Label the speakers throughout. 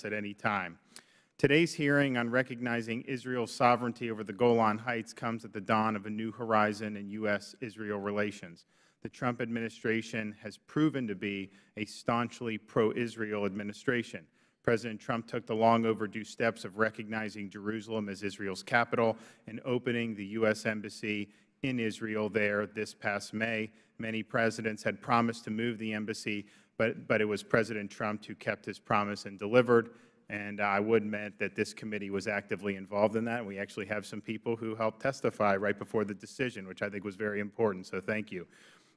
Speaker 1: us at any time. Today's hearing on recognizing Israel's sovereignty over the Golan Heights comes at the dawn of a new horizon in U.S.-Israel relations. The Trump administration has proven to be a staunchly pro-Israel administration. President Trump took the long overdue steps of recognizing Jerusalem as Israel's capital and opening the U.S. Embassy in Israel there this past May. Many presidents had promised to move the embassy, but it was President Trump who kept his promise and delivered. And I would admit that this committee was actively involved in that. We actually have some people who helped testify right before the decision, which I think was very important, so thank you.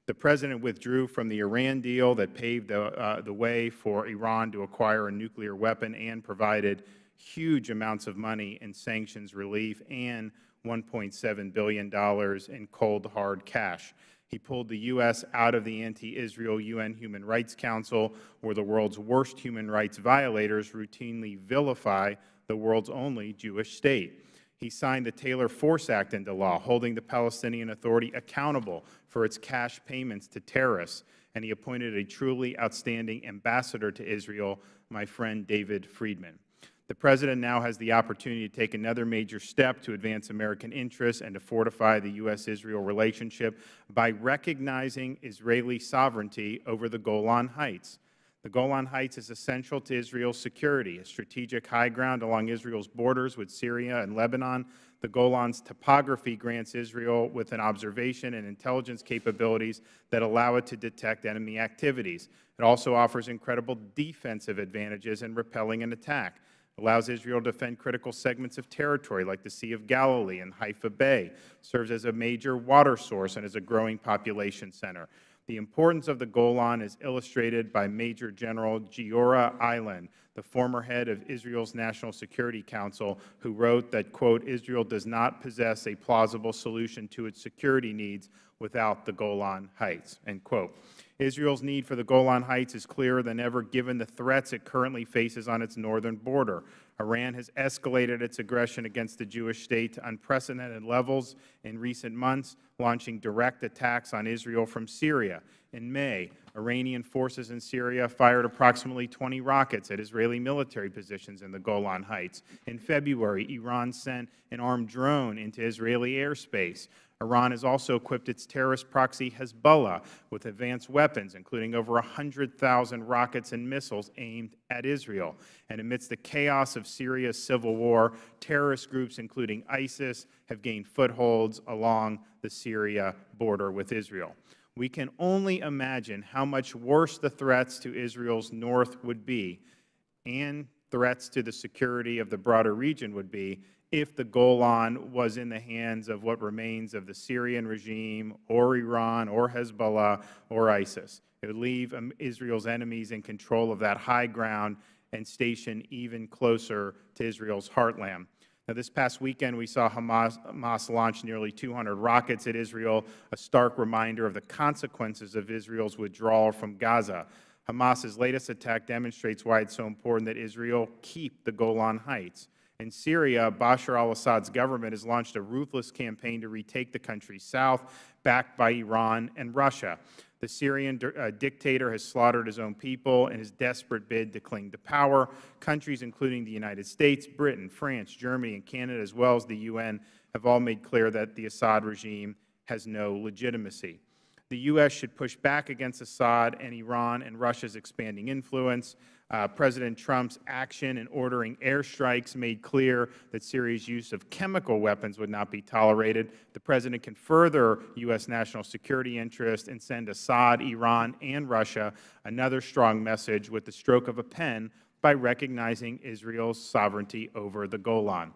Speaker 1: The President withdrew from the Iran deal that paved the way for Iran to acquire a nuclear weapon and provided huge amounts of money in sanctions relief and $1.7 billion in cold, hard cash. He pulled the U.S. out of the anti-Israel UN Human Rights Council, where the world's worst human rights violators routinely vilify the world's only Jewish state. He signed the Taylor Force Act into law, holding the Palestinian Authority accountable for its cash payments to terrorists, and he appointed a truly outstanding ambassador to Israel, my friend David Friedman. The President now has the opportunity to take another major step to advance American interests and to fortify the U.S.-Israel relationship by recognizing Israeli sovereignty over the Golan Heights. The Golan Heights is essential to Israel's security, a strategic high ground along Israel's borders with Syria and Lebanon. The Golan's topography grants Israel with an observation and intelligence capabilities that allow it to detect enemy activities. It also offers incredible defensive advantages in repelling an attack. Allows Israel to defend critical segments of territory like the Sea of Galilee and Haifa Bay, serves as a major water source and as a growing population center. The importance of the Golan is illustrated by Major General Giora Eiland, the former head of Israel's National Security Council, who wrote that, quote, Israel does not possess a plausible solution to its security needs without the Golan Heights, end quote. Israel's need for the Golan Heights is clearer than ever given the threats it currently faces on its northern border. Iran has escalated its aggression against the Jewish state to unprecedented levels in recent months, launching direct attacks on Israel from Syria. In May, Iranian forces in Syria fired approximately 20 rockets at Israeli military positions in the Golan Heights. In February, Iran sent an armed drone into Israeli airspace. Iran has also equipped its terrorist proxy Hezbollah with advanced weapons, including over 100,000 rockets and missiles aimed at Israel. And amidst the chaos of Syria's civil war, terrorist groups, including ISIS, have gained footholds along the Syria border with Israel. We can only imagine how much worse the threats to Israel's north would be, and threats to the security of the broader region would be, if the Golan was in the hands of what remains of the Syrian regime or Iran or Hezbollah or ISIS. It would leave Israel's enemies in control of that high ground and station even closer to Israel's heartland. Now, this past weekend, we saw Hamas launch nearly 200 rockets at Israel, a stark reminder of the consequences of Israel's withdrawal from Gaza. Hamas's latest attack demonstrates why it's so important that Israel keep the Golan Heights. In Syria, Bashar al-Assad's government has launched a ruthless campaign to retake the country's south, backed by Iran and Russia. The Syrian dictator has slaughtered his own people in his desperate bid to cling to power. Countries including the United States, Britain, France, Germany, and Canada, as well as the UN, have all made clear that the Assad regime has no legitimacy. The U.S. should push back against Assad and Iran and Russia's expanding influence. President Trump's action in ordering airstrikes made clear that Syria's use of chemical weapons would not be tolerated. The President can further U.S. national security interests and send Assad, Iran, and Russia another strong message with the stroke of a pen by recognizing Israel's sovereignty over the Golan.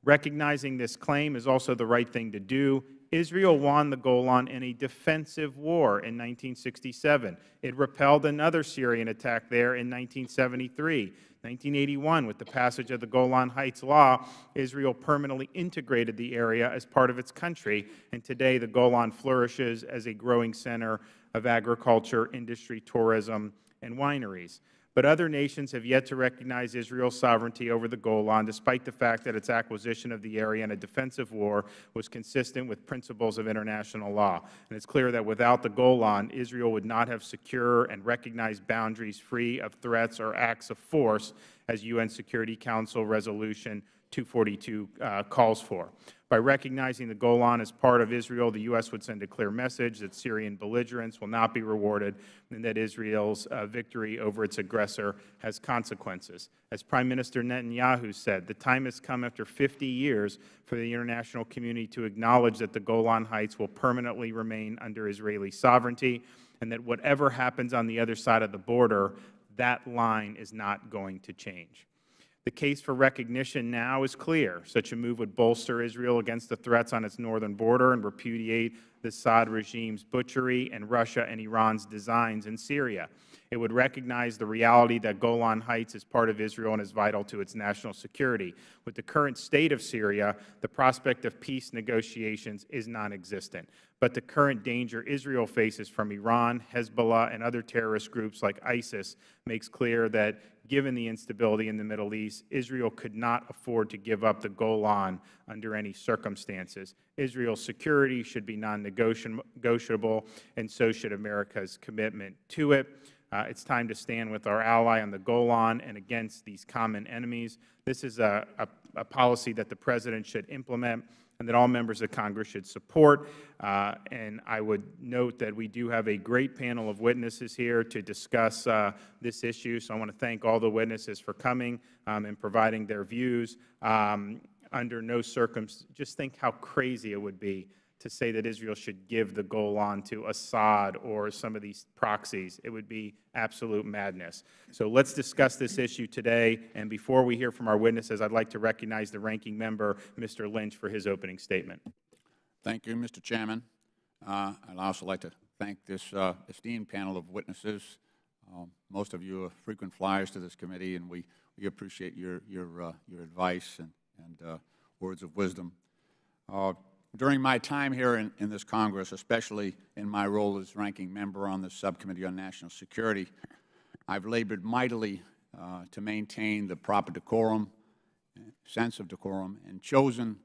Speaker 1: Recognizing this claim is also the right thing to do. Israel won the Golan in a defensive war in 1967. It repelled another Syrian attack there in 1973. 1981, with the passage of the Golan Heights Law, Israel permanently integrated the area as part of its country, and today the Golan flourishes as a growing center of agriculture, industry, tourism, and wineries. But other nations have yet to recognize Israel's sovereignty over the Golan, despite the fact that its acquisition of the area in a defensive war was consistent with principles of international law. And it's clear that without the Golan, Israel would not have secure and recognized boundaries free of threats or acts of force, as UN Security Council Resolution 242 calls for. By recognizing the Golan as part of Israel, the U.S. would send a clear message that Syrian belligerents will not be rewarded and that Israel's victory over its aggressor has consequences. As Prime Minister Netanyahu said, the time has come after 50 years for the international community to acknowledge that the Golan Heights will permanently remain under Israeli sovereignty and that whatever happens on the other side of the border, that line is not going to change. The case for recognition now is clear. Such a move would bolster Israel against the threats on its northern border and repudiate the Assad regime's butchery and Russia and Iran's designs in Syria. It would recognize the reality that Golan Heights is part of Israel and is vital to its national security. With the current state of Syria, the prospect of peace negotiations is non-existent. But the current danger Israel faces from Iran, Hezbollah, and other terrorist groups like ISIS makes clear that, given the instability in the Middle East, Israel could not afford to give up the Golan under any circumstances. Israel's security should be non-negotiable, and so should America's commitment to it. It's time to stand with our ally on the Golan and against these common enemies. This is a policy that the President should implement and that all members of Congress should support. And I would note that we do have a great panel of witnesses here to discuss this issue. So I want to thank all the witnesses for coming and providing their views. Under no circumstance, just think how crazy it would be to say that Israel should give the Golan to Assad or some of these proxies. It would be absolute madness. So let's discuss this issue today. And before we hear from our witnesses, I'd like to recognize the ranking member, Mr. Lynch, for his opening statement.
Speaker 2: Thank you, Mr. Chairman. I'd also like to thank this esteemed panel of witnesses. Most of you are frequent flyers to this committee, and we appreciate your advice and words of wisdom. During my time here in this Congress, especially in my role as ranking member on the Subcommittee on National Security, I've labored mightily to maintain the proper decorum, sense of decorum, and chosen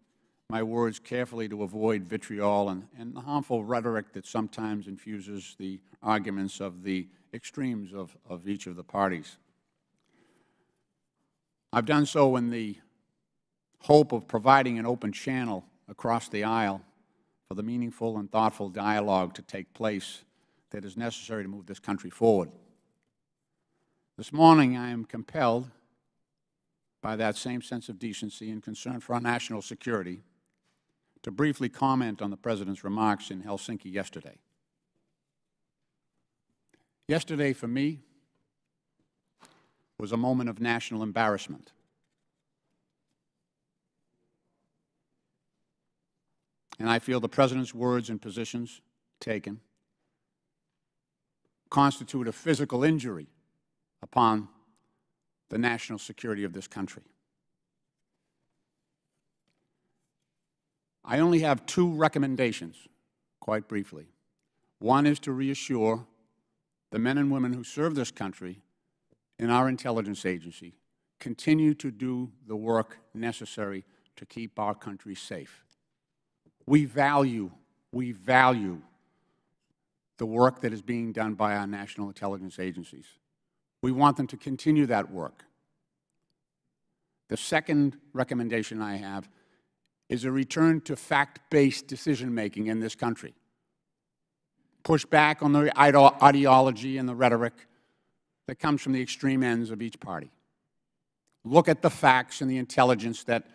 Speaker 2: my words carefully to avoid vitriol and the harmful rhetoric that sometimes infuses the arguments of the extremes of each of the parties. I've done so in the hope of providing an open channel across the aisle for the meaningful and thoughtful dialogue to take place that is necessary to move this country forward. This morning, I am compelled by that same sense of decency and concern for our national security to briefly comment on the President's remarks in Helsinki yesterday. Yesterday, for me, was a moment of national embarrassment. And I feel the President's words and positions taken constitute a physical injury upon the national security of this country. I only have two recommendations, quite briefly. One is to reassure the men and women who serve this country in our intelligence agency continue to do the work necessary to keep our country safe. We value the work that is being done by our national intelligence agencies. We want them to continue that work. The second recommendation I have is a return to fact-based decision-making in this country. Push back on the ideology and the rhetoric that comes from the extreme ends of each party. Look at the facts and the intelligence that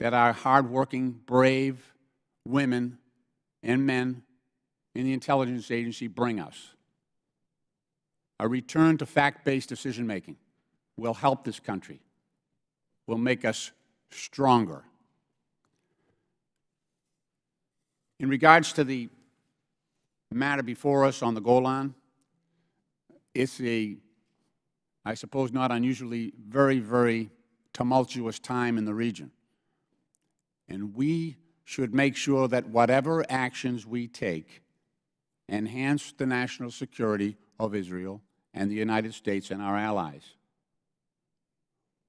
Speaker 2: our hardworking, brave women and men in the intelligence agency bring us. A return to fact-based decision-making will help this country, will make us stronger. In regards to the matter before us on the Golan, it's I suppose not unusually, very, very tumultuous time in the region. And we should make sure that whatever actions we take enhance the national security of Israel and the United States and our allies.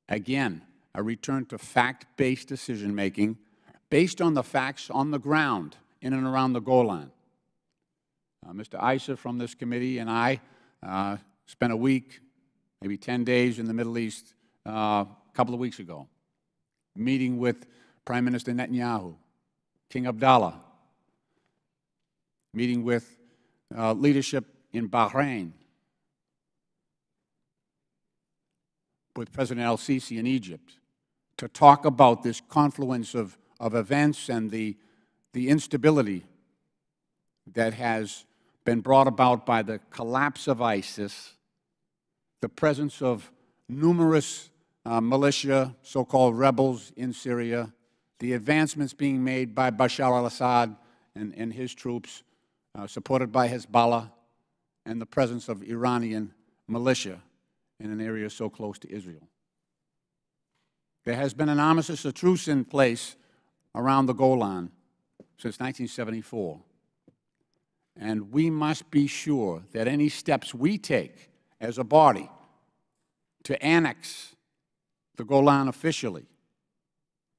Speaker 2: Again, a return to fact-based decision-making based on the facts on the ground in and around the Golan. Mr. Issa from this committee and I spent a week, maybe 10 days in the Middle East a couple of weeks ago, meeting with Prime Minister Netanyahu, King Abdallah, meeting with leadership in Bahrain, with President al-Sisi in Egypt, to talk about this confluence of events and the instability that has been brought about by the collapse of ISIS, the presence of numerous militia, so-called rebels in Syria, the advancements being made by Bashar al-Assad and his troops, supported by Hezbollah, and the presence of Iranian militia in an area so close to Israel. There has been an armistice, a truce in place around the Golan since 1974. And we must be sure that any steps we take as a body to annex the Golan officially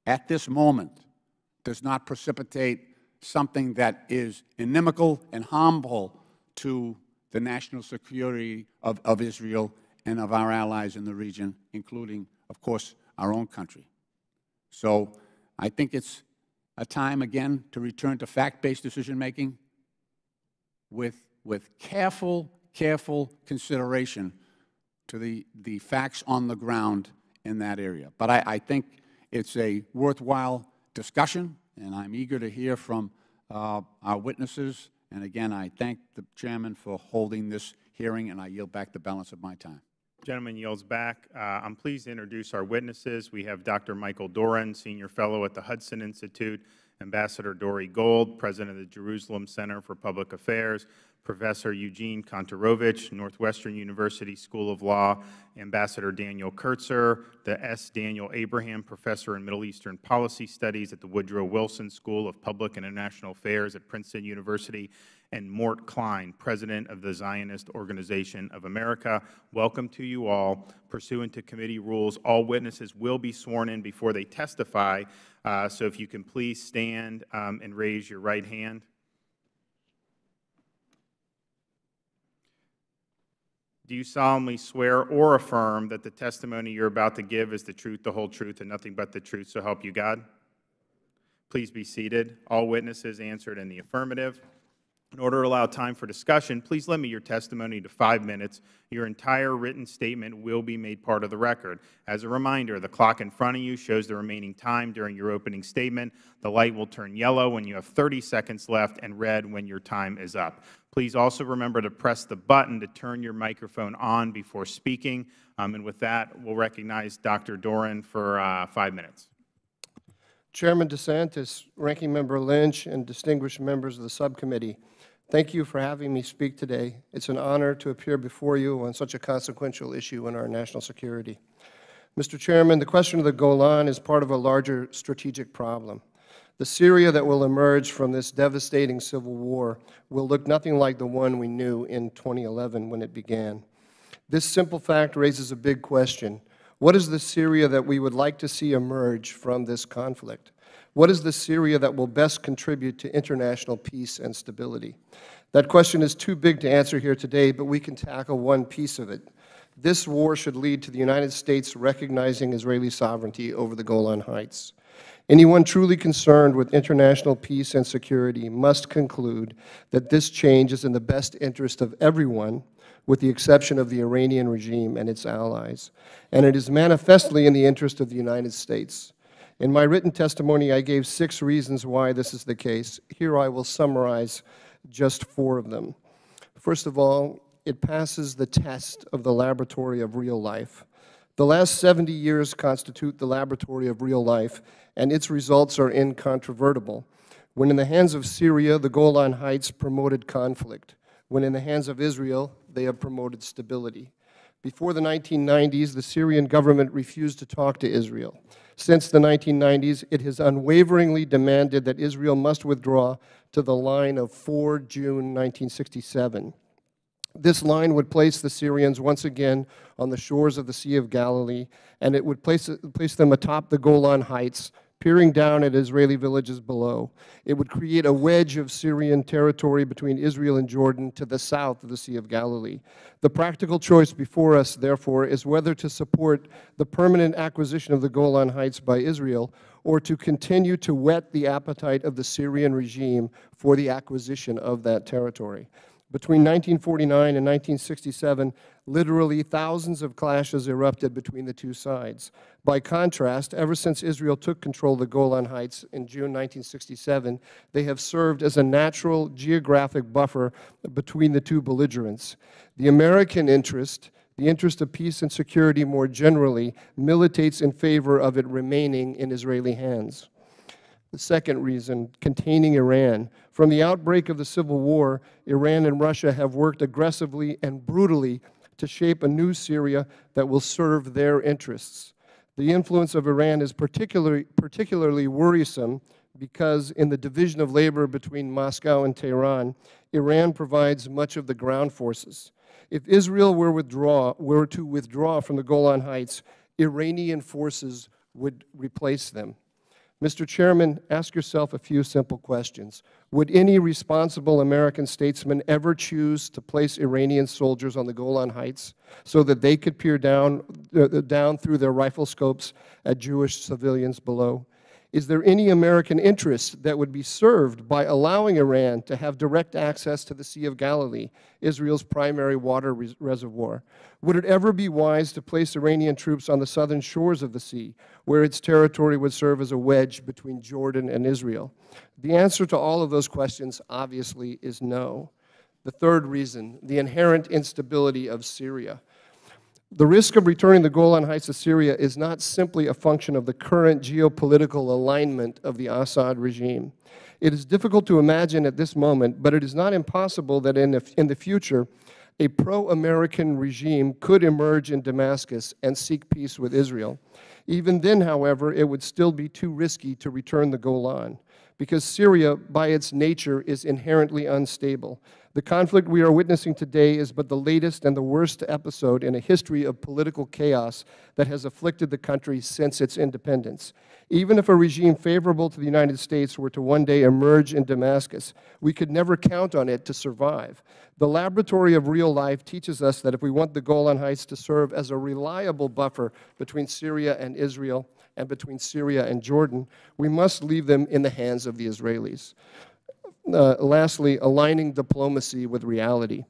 Speaker 2: at this moment does not precipitate something that is inimical and harmful to the national security of Israel and of our allies in the region, including, of course, our own country. So I think it's a time, again, to return to fact-based decision-making with careful consideration to the facts on the ground in that area. But I think it's a worthwhile discussion, and I'm eager to hear from our witnesses. And again, I thank the Chairman for holding this hearing, and I yield back the balance of my time.
Speaker 1: Gentleman yields back. I'm pleased to introduce our witnesses. We have Dr. Michael DORAN, Senior Fellow at the Hudson Institute, Ambassador Dori Gold, President of the Jerusalem Center for Public Affairs, Professor Eugene Kontorovich, Northwestern University School of Law, Ambassador Daniel Kurtzer, the S. Daniel Abraham Professor in Middle Eastern Policy Studies at the Woodrow Wilson School of Public and International Affairs at Princeton University, and Mort Klein, President of the Zionist Organization of America. Welcome to you all. Pursuant to committee rules, all witnesses will be sworn in before they testify. So if you can please stand and raise your right hand. Do you solemnly swear or affirm that the testimony you're about to give is the truth, the whole truth, and nothing but the truth, so help you God? Please be seated. All witnesses answered in the affirmative. In order to allow time for discussion, please limit your testimony to 5 minutes. Your entire written statement will be made part of the record. As a reminder, the clock in front of you shows the remaining time during your opening statement. The light will turn yellow when you have 30 seconds left and red when your time is up. Please also remember to press the button to turn your microphone on before speaking. And with that, we'll recognize Dr. DORAN for 5 minutes.
Speaker 3: Chairman DeSantis, Ranking Member Lynch, and distinguished members of the subcommittee, thank you for having me speak today. It's an honor to appear before you on such a consequential issue in our national security. Mr. Chairman, the question of the Golan is part of a larger strategic problem. The Syria that will emerge from this devastating civil war will look nothing like the one we knew in 2011 when it began. This simple fact raises a big question. What is the Syria that we would like to see emerge from this conflict? What is the Syria that will best contribute to international peace and stability? That question is too big to answer here today, but we can tackle one piece of it. This war should lead to the United States recognizing Israeli sovereignty over the Golan Heights. Anyone truly concerned with international peace and security must conclude that this change is in the best interest of everyone, with the exception of the Iranian regime and its allies, and it is manifestly in the interest of the United States. In my written testimony, I gave 6 reasons why this is the case. Here I will summarize just 4 of them. First of all, it passes the test of the laboratory of real life. The last 70 years constitute the laboratory of real life, and its results are incontrovertible. When in the hands of Syria, the Golan Heights promoted conflict. When in the hands of Israel, they have promoted stability. Before the 1990s, the Syrian government refused to talk to Israel. Since the 1990s, it has unwaveringly demanded that Israel must withdraw to the line of 4 June 1967. This line would place the Syrians once again on the shores of the Sea of Galilee, and it would place them atop the Golan Heights, peering down at Israeli villages below. It would create a wedge of Syrian territory between Israel and Jordan to the south of the Sea of Galilee. The practical choice before us, therefore, is whether to support the permanent acquisition of the Golan Heights by Israel or to continue to whet the appetite of the Syrian regime for the acquisition of that territory. Between 1949 and 1967, literally thousands of clashes erupted between the two sides. By contrast, ever since Israel took control of the Golan Heights in June 1967, they have served as a natural geographic buffer between the two belligerents. The American interest, the interest of peace and security more generally, militates in favor of it remaining in Israeli hands. The second reason, containing Iran. From the outbreak of the Civil War, Iran and Russia have worked aggressively and brutally to shape a new Syria that will serve their interests. The influence of Iran is particularly worrisome because in the division of labor between Moscow and Tehran, Iran provides much of the ground forces. If Israel were to withdraw from the Golan Heights, Iranian forces would replace them. Mr. Chairman, ask yourself a few simple questions. Would any responsible American statesman ever choose to place Iranian soldiers on the Golan Heights so that they could peer down through their rifle scopes at Jewish civilians below? Is there any American interest that would be served by allowing Iran to have direct access to the Sea of Galilee, Israel's primary water reservoir? Would it ever be wise to place Iranian troops on the southern shores of the sea, where its territory would serve as a wedge between Jordan and Israel? The answer to all of those questions, obviously, is no. The third reason, the inherent instability of Syria. The risk of returning the Golan Heights to Syria is not simply a function of the current geopolitical alignment of the Assad regime. It is difficult to imagine at this moment, but it is not impossible that in the future, a pro-American regime could emerge in Damascus and seek peace with Israel. Even then, however, it would still be too risky to return the Golan, because Syria, by its nature, is inherently unstable. The conflict we are witnessing today is but the latest and the worst episode in a history of political chaos that has afflicted the country since its independence. Even if a regime favorable to the United States were to one day emerge in Damascus, we could never count on it to survive. The laboratory of real life teaches us that if we want the Golan Heights to serve as a reliable buffer between Syria and Israel and between Syria and Jordan, we must leave them in the hands of the Israelis. Lastly, aligning diplomacy with reality.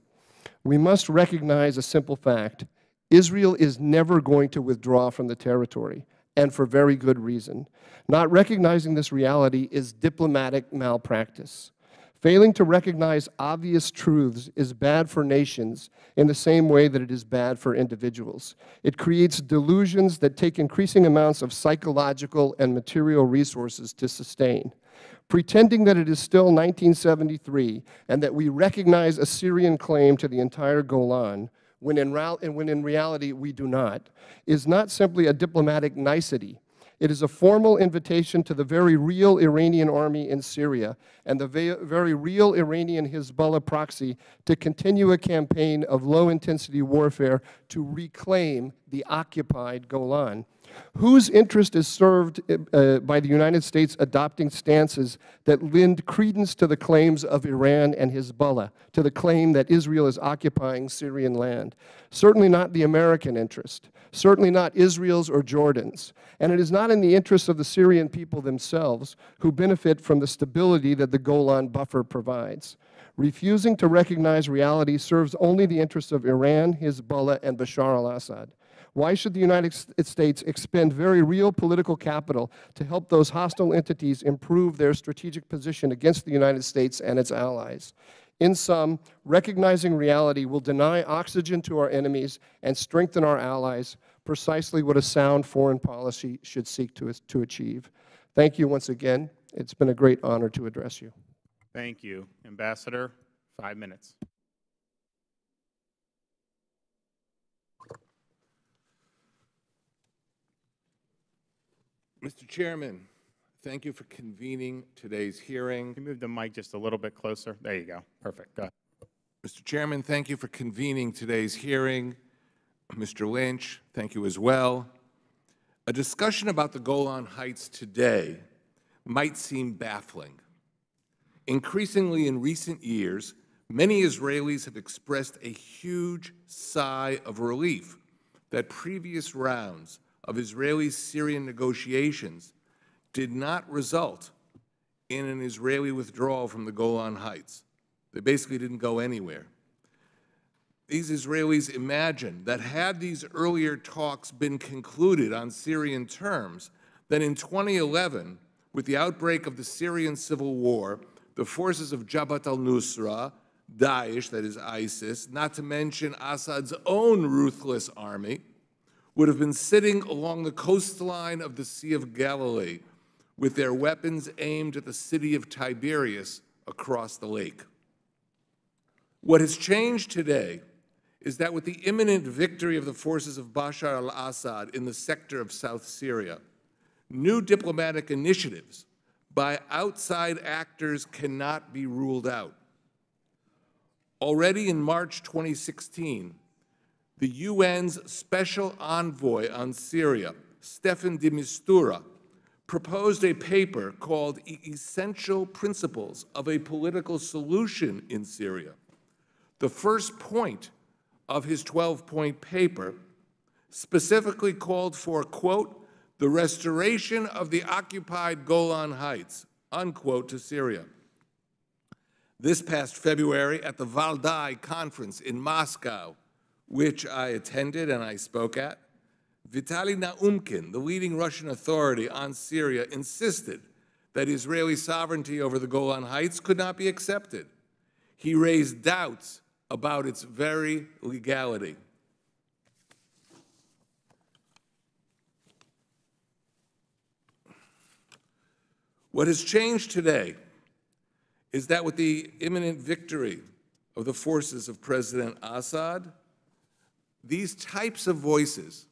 Speaker 3: We must recognize a simple fact. Israel is never going to withdraw from the territory, and for very good reason. Not recognizing this reality is diplomatic malpractice. Failing to recognize obvious truths is bad for nations in the same way that it is bad for individuals. It creates delusions that take increasing amounts of psychological and material resources to sustain. Pretending that it is still 1973 and that we recognize a Syrian claim to the entire Golan, when in reality we do not, is not simply a diplomatic nicety. It is a formal invitation to the very real Iranian army in Syria and the very real Iranian Hezbollah proxy to continue a campaign of low-intensity warfare to reclaim the occupied Golan. Whose interest is served by the United States adopting stances that lend credence to the claims of Iran and Hezbollah, to the claim that Israel is occupying Syrian land? Certainly not the American interest, certainly not Israel's or Jordan's, and it is not in the interest of the Syrian people themselves who benefit from the stability that the Golan buffer provides. Refusing to recognize reality serves only the interests of Iran, Hezbollah, and Bashar al-Assad. Why should the United States expend very real political capital to help those hostile entities improve their strategic position against the United States and its allies? In sum, recognizing reality will deny oxygen to our enemies and strengthen our allies, precisely what a sound foreign policy should seek to achieve. Thank you once again. It's been a great honor to address you.
Speaker 1: Thank you. Ambassador, 5 minutes.
Speaker 4: Mr. Chairman, thank you for convening today's hearing.
Speaker 1: Can you move the mic just a little bit closer? There you go. Perfect. Go ahead.
Speaker 4: Mr. Chairman, thank you for convening today's hearing. Mr. Lynch, thank you as well. A discussion about the Golan Heights today might seem baffling. Increasingly in recent years, many Israelis have expressed a huge sigh of relief that previous rounds of Israeli-Syrian negotiations did not result in an Israeli withdrawal from the Golan Heights. They basically didn't go anywhere. These Israelis imagine that had these earlier talks been concluded on Syrian terms, then in 2011, with the outbreak of the Syrian civil war, the forces of Jabhat al-Nusra, Daesh, that is ISIS, not to mention Assad's own ruthless army, would have been sitting along the coastline of the Sea of Galilee with their weapons aimed at the city of Tiberias across the lake. What has changed today is that with the imminent victory of the forces of Bashar al-Assad in the sector of South Syria, new diplomatic initiatives by outside actors cannot be ruled out. Already in March 2016, the UN's Special Envoy on Syria, Stefan de Mistura, proposed a paper called Essential Principles of a Political Solution in Syria. The first point of his 12-point paper specifically called for, quote, the restoration of the occupied Golan Heights, unquote, to Syria. This past February at the Valdai conference in Moscow, which I attended and I spoke at, Vitaly Naumkin, the leading Russian authority on Syria, insisted that Israeli sovereignty over the Golan Heights could not be accepted. He raised doubts about its very legality. What has changed today is that with the imminent victory of the forces of President Assad, these types of voices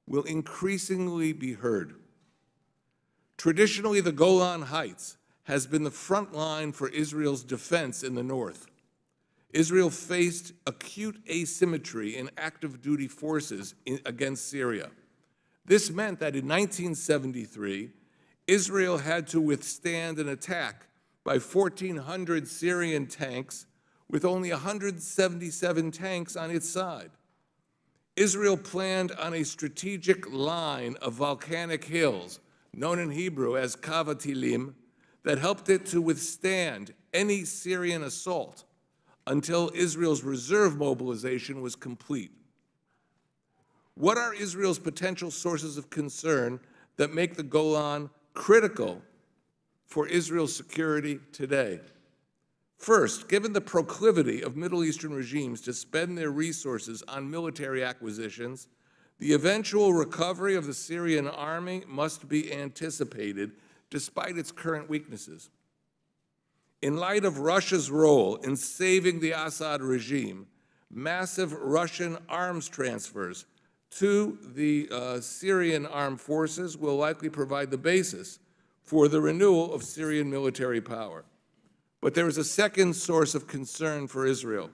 Speaker 4: will increasingly be heard. Traditionally, the Golan Heights has been the front line for Israel's defense in the north. Israel faced acute asymmetry in active duty forces against Syria. This meant that in 1973, Israel had to withstand an attack by 1,400 Syrian tanks with only 177 tanks on its side. Israel planned on a strategic line of volcanic hills, known in Hebrew as Kavatilim, that helped it to withstand any Syrian assault until Israel's reserve mobilization was complete. What are Israel's potential sources of concern that make the Golan critical for Israel's security today? First, given the proclivity of Middle Eastern regimes to spend their resources on military acquisitions, the eventual recovery of the Syrian army must be anticipated despite its current weaknesses. In light of Russia's role in saving the Assad regime, massive Russian arms transfers to the Syrian armed forces will likely provide the basis for the renewal of Syrian military power. But there is a second source of concern for Israel: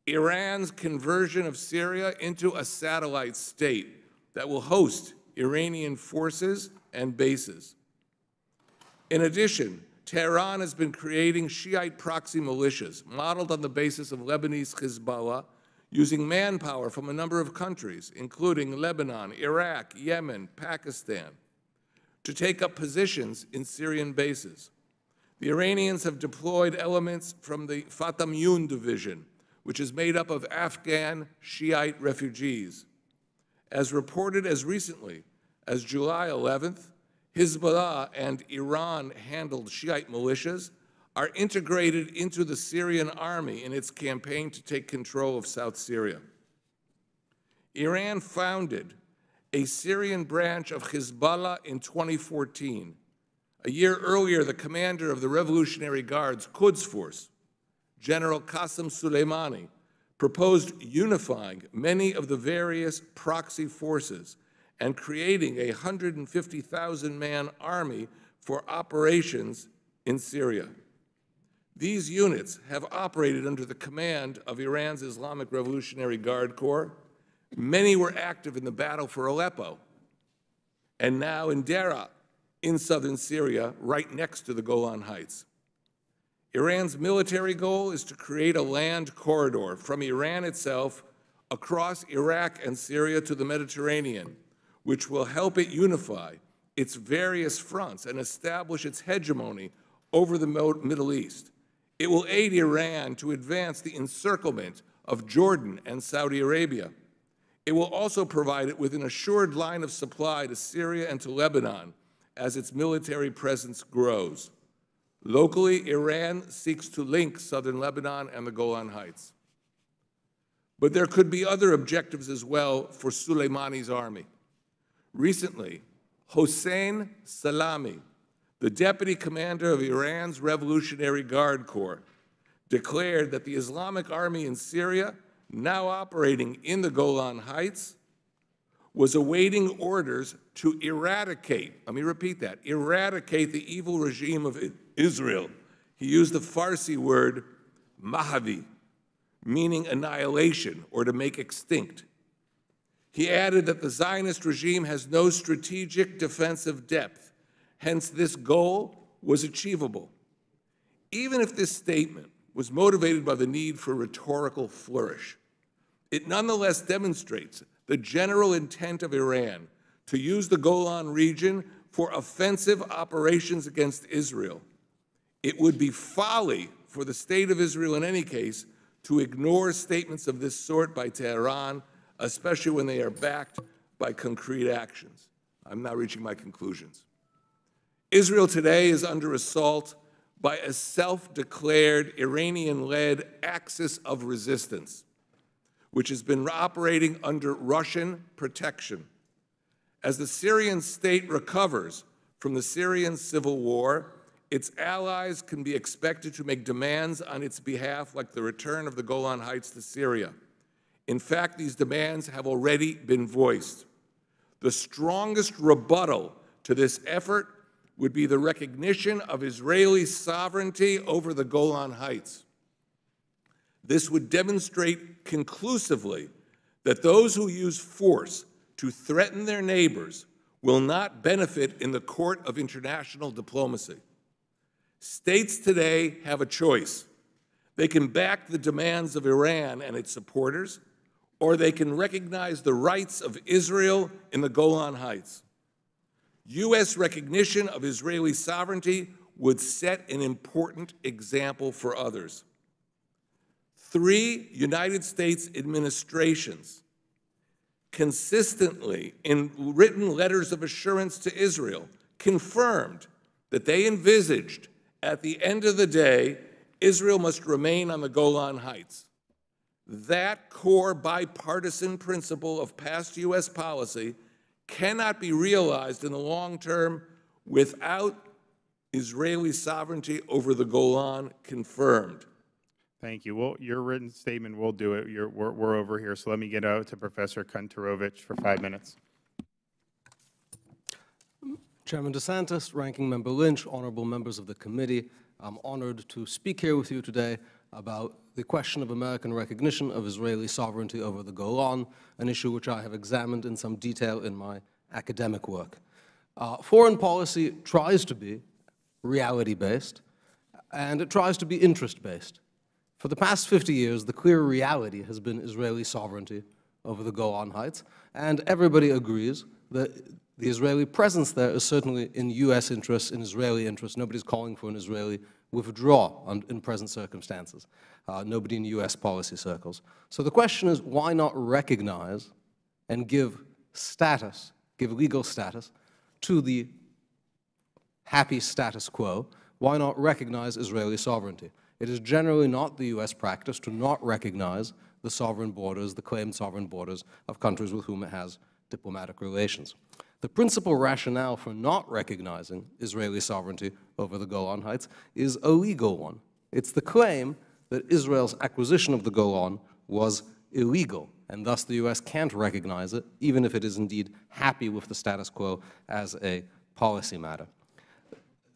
Speaker 4: Iran's conversion of Syria into a satellite state that will host Iranian forces and bases. In addition, Tehran has been creating Shiite proxy militias modeled on the basis of Lebanese Hezbollah, using manpower from a number of countries, including Lebanon, Iraq, Yemen, Pakistan, to take up positions in Syrian bases. The Iranians have deployed elements from the Fatamyun division, which is made up of Afghan Shiite refugees. As reported as recently as July 11th, Hezbollah and Iran-handled Shiite militias are integrated into the Syrian army in its campaign to take control of South Syria. Iran founded a Syrian branch of Hezbollah in 2014. A year earlier, the commander of the Revolutionary Guard's Quds Force, General Qasem Soleimani, proposed unifying many of the various proxy forces and creating a 150,000-man army for operations in Syria. These units have operated under the command of Iran's Islamic Revolutionary Guard Corps. Many were active in the battle for Aleppo, and now in Daraa, in southern Syria, right next to the Golan Heights. Iran's military goal is to create a land corridor from Iran itself across Iraq and Syria to the Mediterranean, which will help it unify its various fronts and establish its hegemony over the Middle East. It will aid Iran to advance the encirclement of Jordan and Saudi Arabia. It will also provide it with an assured line of supply to Syria and to Lebanon as its military presence grows. Locally, Iran seeks to link southern Lebanon and the Golan Heights. But there could be other objectives as well for Soleimani's army. Recently, Hossein Salami, the deputy commander of Iran's Revolutionary Guard Corps, declared that the Islamic army in Syria, now operating in the Golan Heights, was awaiting orders to eradicate, let me repeat that, eradicate the evil regime of Israel. He used the Farsi word mahavi, meaning annihilation or to make extinct. He added that the Zionist regime has no strategic defensive depth, hence this goal was achievable. Even if this statement was motivated by the need for rhetorical flourish, it nonetheless demonstrates the general intent of Iran to use the Golan region for offensive operations against Israel. It would be folly for the state of Israel in any case to ignore statements of this sort by Tehran, especially when they are backed by concrete actions. I'm now reaching my conclusions. Israel today is under assault by a self-declared Iranian-led axis of resistance, which has been operating under Russian protection. As the Syrian state recovers from the Syrian civil war, its allies can be expected to make demands on its behalf, like the return of the Golan Heights to Syria. In fact, these demands have already been voiced. The strongest rebuttal to this effort would be the recognition of Israeli sovereignty over the Golan Heights. This would demonstrate conclusively that those who use force to threaten their neighbors will not benefit in the court of international diplomacy. States today have a choice. They can back the demands of Iran and its supporters, or they can recognize the rights of Israel in the Golan Heights. U.S. recognition of Israeli sovereignty would set an important example for others. 3 United States administrations consistently, in written letters of assurance to Israel, confirmed that they envisaged, at the end of the day, Israel must remain on the Golan Heights. That core bipartisan principle of past U.S. policy cannot be realized in the long term without Israeli sovereignty over the Golan confirmed.
Speaker 1: Thank you. Well, your written statement will do it. We're over here, so let me get out to Professor Kontorovich for 5 minutes.
Speaker 5: Chairman DeSantis, Ranking Member Lynch, honorable members of the committee, I'm honored to speak here with you today about the question of American recognition of Israeli sovereignty over the Golan, an issue which I have examined in some detail in my academic work. Foreign policy tries to be reality-based, and it tries to be interest-based. For the past 50 years, the clear reality has been Israeli sovereignty over the Golan Heights, and everybody agrees that the Israeli presence there is certainly in U.S. interests, in Israeli interests. Nobody's calling for an Israeli withdrawal in present circumstances. Nobody in U.S. policy circles. So the question is, why not recognize and give status, give legal status to the happy status quo? Why not recognize Israeli sovereignty? It is generally not the U.S. practice to not recognize the sovereign borders, the claimed sovereign borders of countries with whom it has diplomatic relations. The principal rationale for not recognizing Israeli sovereignty over the Golan Heights is a legal one. It's the claim that Israel's acquisition of the Golan was illegal, and thus the U.S. can't recognize it, even if it is indeed happy with the status quo as a policy matter.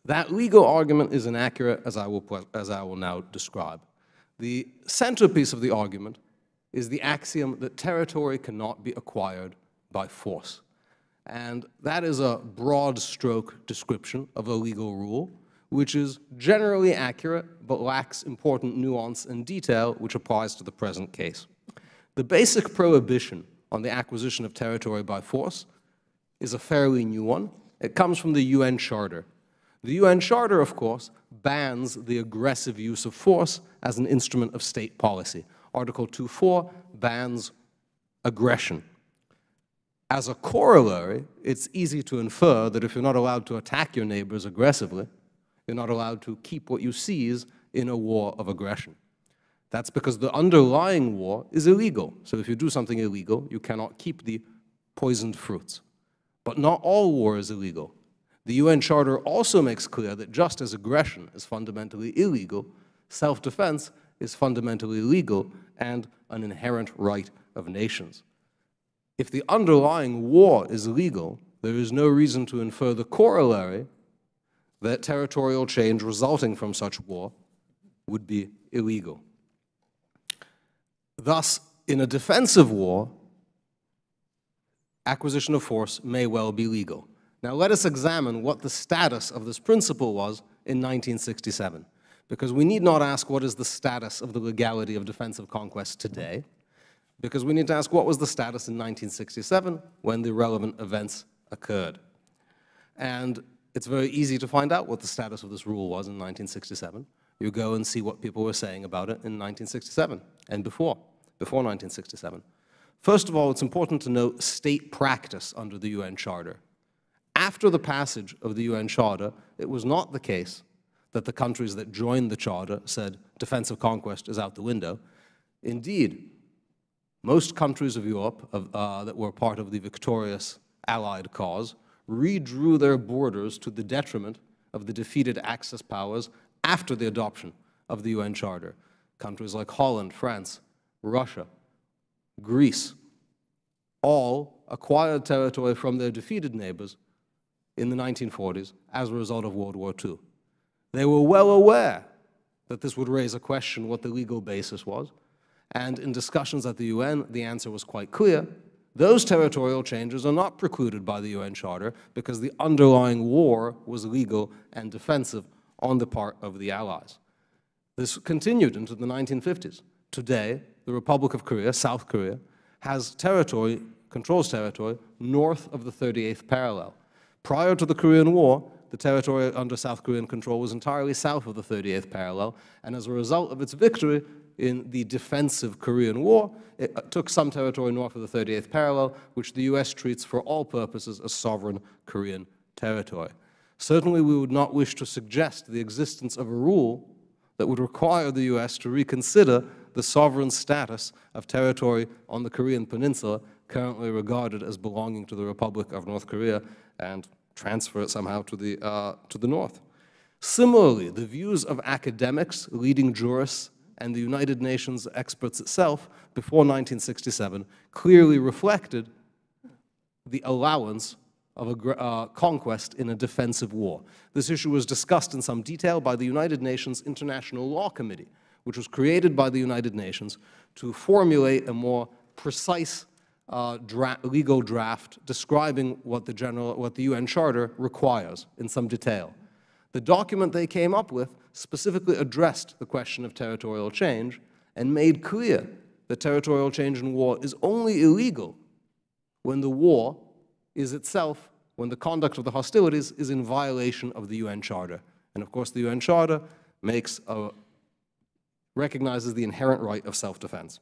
Speaker 5: That legal argument is inaccurate, as I will now describe. The centerpiece of the argument is the axiom that territory cannot be acquired by force. And that is a broad-stroke description of a legal rule, which is generally accurate but lacks important nuance and detail which applies to the present case. The basic prohibition on the acquisition of territory by force is a fairly new one. It comes from the UN Charter. The UN Charter, of course, bans the aggressive use of force as an instrument of state policy. Article 2.4 bans aggression. As a corollary, it's easy to infer that if you're not allowed to attack your neighbors aggressively, you're not allowed to keep what you seize in a war of aggression. That's because the underlying war is illegal. So if you do something illegal, you cannot keep the poisoned fruits. But not all war is illegal. The UN Charter also makes clear that just as aggression is fundamentally illegal, self-defense is fundamentally legal and an inherent right of nations. If the underlying war is legal, there is no reason to infer the corollary that territorial change resulting from such war would be illegal. Thus, in a defensive war, acquisition of force may well be legal. Now, let us examine what the status of this principle was in 1967, because we need not ask what is the status of the legality of defensive conquest today, because we need to ask what was the status in 1967 when the relevant events occurred. And it's very easy to find out what the status of this rule was in 1967. You go and see what people were saying about it in 1967 and before 1967. First of all, it's important to note state practice under the UN Charter. After the passage of the UN Charter, it was not the case that the countries that joined the Charter said defensive conquest is out the window. Indeed, most countries of Europe that were part of the victorious Allied cause redrew their borders to the detriment of the defeated Axis powers after the adoption of the UN Charter. Countries like Holland, France, Russia, Greece, all acquired territory from their defeated neighbors in the 1940s as a result of World War II. They were well aware that this would raise a question what the legal basis was, and in discussions at the UN, the answer was quite clear. Those territorial changes are not precluded by the UN Charter because the underlying war was legal and defensive on the part of the Allies. This continued into the 1950s. Today, the Republic of Korea, South Korea, has territory, controls territory north of the 38th parallel. Prior to the Korean War, the territory under South Korean control was entirely south of the 38th parallel, and as a result of its victory in the defensive Korean War, it took some territory north of the 38th parallel, which the U.S. treats for all purposes as sovereign Korean territory. Certainly, we would not wish to suggest the existence of a rule that would require the U.S. to reconsider the sovereign status of territory on the Korean Peninsula, currently regarded as belonging to the Republic of North Korea, and transfer it somehow to the north. Similarly, the views of academics, leading jurists, and the United Nations experts itself before 1967 clearly reflected the allowance of conquest in a defensive war. This issue was discussed in some detail by the United Nations International Law Committee, which was created by the United Nations to formulate a more precise legal draft describing what the UN Charter requires in some detail. The document they came up with specifically addressed the question of territorial change and made clear that territorial change in war is only illegal when the war is itself, when the conduct of the hostilities is in violation of the UN Charter. And of course, the UN Charter recognizes the inherent right of self-defense.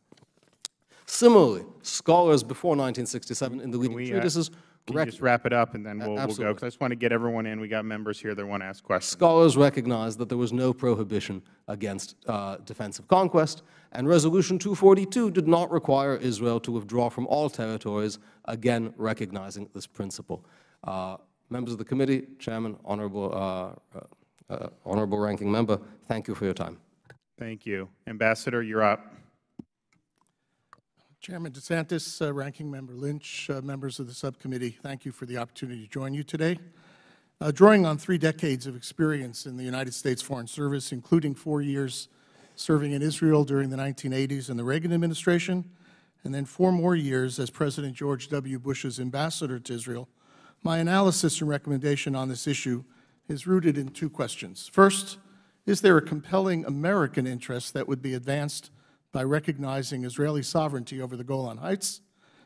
Speaker 5: Similarly, scholars before 1967 in the leading treatises
Speaker 1: Can you just wrap it up and then we'll go?
Speaker 5: Absolutely.
Speaker 1: Because I just want to get everyone in. We got members here that want to ask questions.
Speaker 5: Scholars recognized that there was no prohibition against defensive conquest, and Resolution 242 did not require Israel to withdraw from all territories, again recognizing this principle. Members of the committee, Chairman, Honorable Ranking Member, thank you for your time.
Speaker 1: Thank you. Ambassador, you're up.
Speaker 6: Chairman DeSantis, Ranking Member Lynch, members of the subcommittee, thank you for the opportunity to join you today. Drawing on 3 decades of experience in the United States Foreign Service, including 4 years serving in Israel during the 1980s in the Reagan administration, and then 4 more years as President George W. Bush's ambassador to Israel, my analysis and recommendation on this issue is rooted in 2 questions. First, is there a compelling American interest that would be advanced by recognizing Israeli sovereignty over the Golan Heights?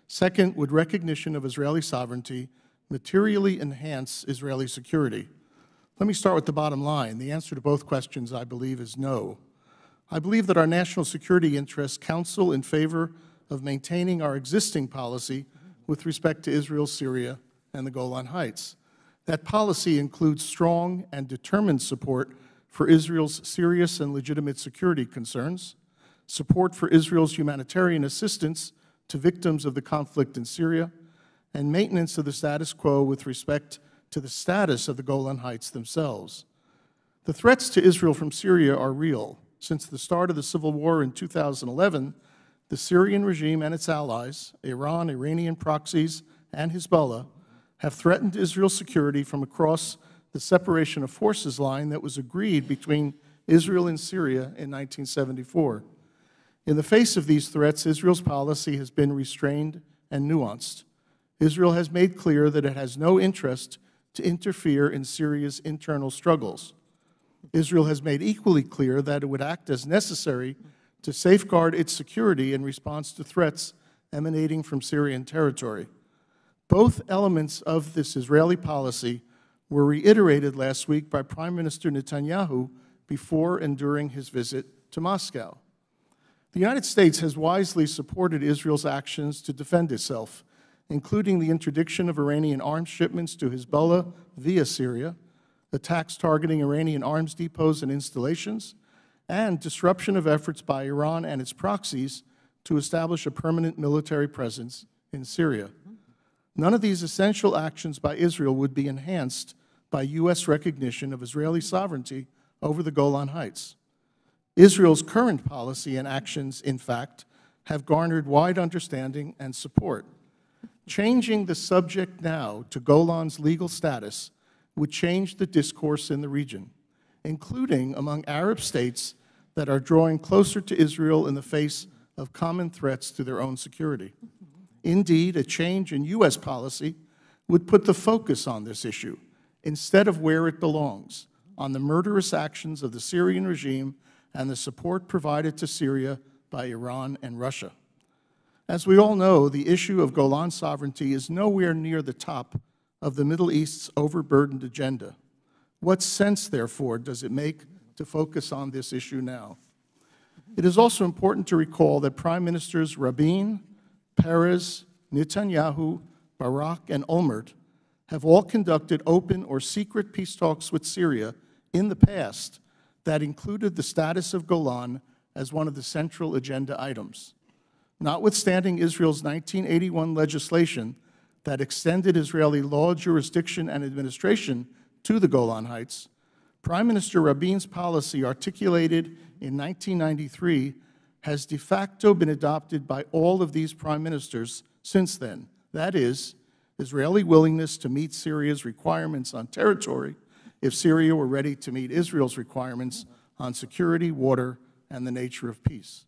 Speaker 6: Second, would recognition of Israeli sovereignty materially enhance Israeli security? Let me start with the bottom line. The answer to both questions, I believe, is no. I believe that our national security interests counsel in favor of maintaining our existing policy with respect to Israel, Syria, and the Golan Heights. That policy includes strong and determined support for Israel's serious and legitimate security concerns, support for Israel's humanitarian assistance to victims of the conflict in Syria, and maintenance of the status quo with respect to the status of the Golan Heights themselves. The threats to Israel from Syria are real. Since the start of the civil war in 2011, the Syrian regime and its allies, Iran, Iranian proxies, and Hezbollah, have threatened Israel's security from across the separation of forces line that was agreed between Israel and Syria in 1974. In the face of these threats, Israel's policy has been restrained and nuanced. Israel has made clear that it has no interest to interfere in Syria's internal struggles. Israel has made equally clear that it would act as necessary to safeguard its security in response to threats emanating from Syrian territory. Both elements of this Israeli policy were reiterated last week by Prime Minister Netanyahu before and during his visit to Moscow. The United States has wisely supported Israel's actions to defend itself, including the interdiction of Iranian arms shipments to Hezbollah via Syria, attacks targeting Iranian arms depots and installations, and disruption of efforts by Iran and its proxies to establish a permanent military presence in Syria. None of these essential actions by Israel would be enhanced by U.S. recognition of Israeli sovereignty over the Golan Heights. Israel's current policy and actions, in fact, have garnered wide understanding and support. Changing the subject now to Golan's legal status would change the discourse in the region, including among Arab states that are drawing closer to Israel in the face of common threats to their own security. Indeed, a change in U.S. policy would put the focus on this issue, instead of where it belongs, on the murderous actions of the Syrian regime and the support provided to Syria by Iran and Russia. As we all know, the issue of Golan sovereignty is nowhere near the top of the Middle East's overburdened agenda. What sense, therefore, does it make to focus on this issue now? It is also important to recall that Prime Ministers Rabin, Peres, Netanyahu, Barak, and Olmert have all conducted open or secret peace talks with Syria in the past that included the status of Golan as one of the central agenda items. Notwithstanding Israel's 1981 legislation that extended Israeli law, jurisdiction, and administration to the Golan Heights, Prime Minister Rabin's policy, articulated in 1993, has de facto been adopted by all of these prime ministers since then. That is, Israeli willingness to meet Syria's requirements on territory if Syria were ready to meet Israel's requirements on security, water, and the nature of peace.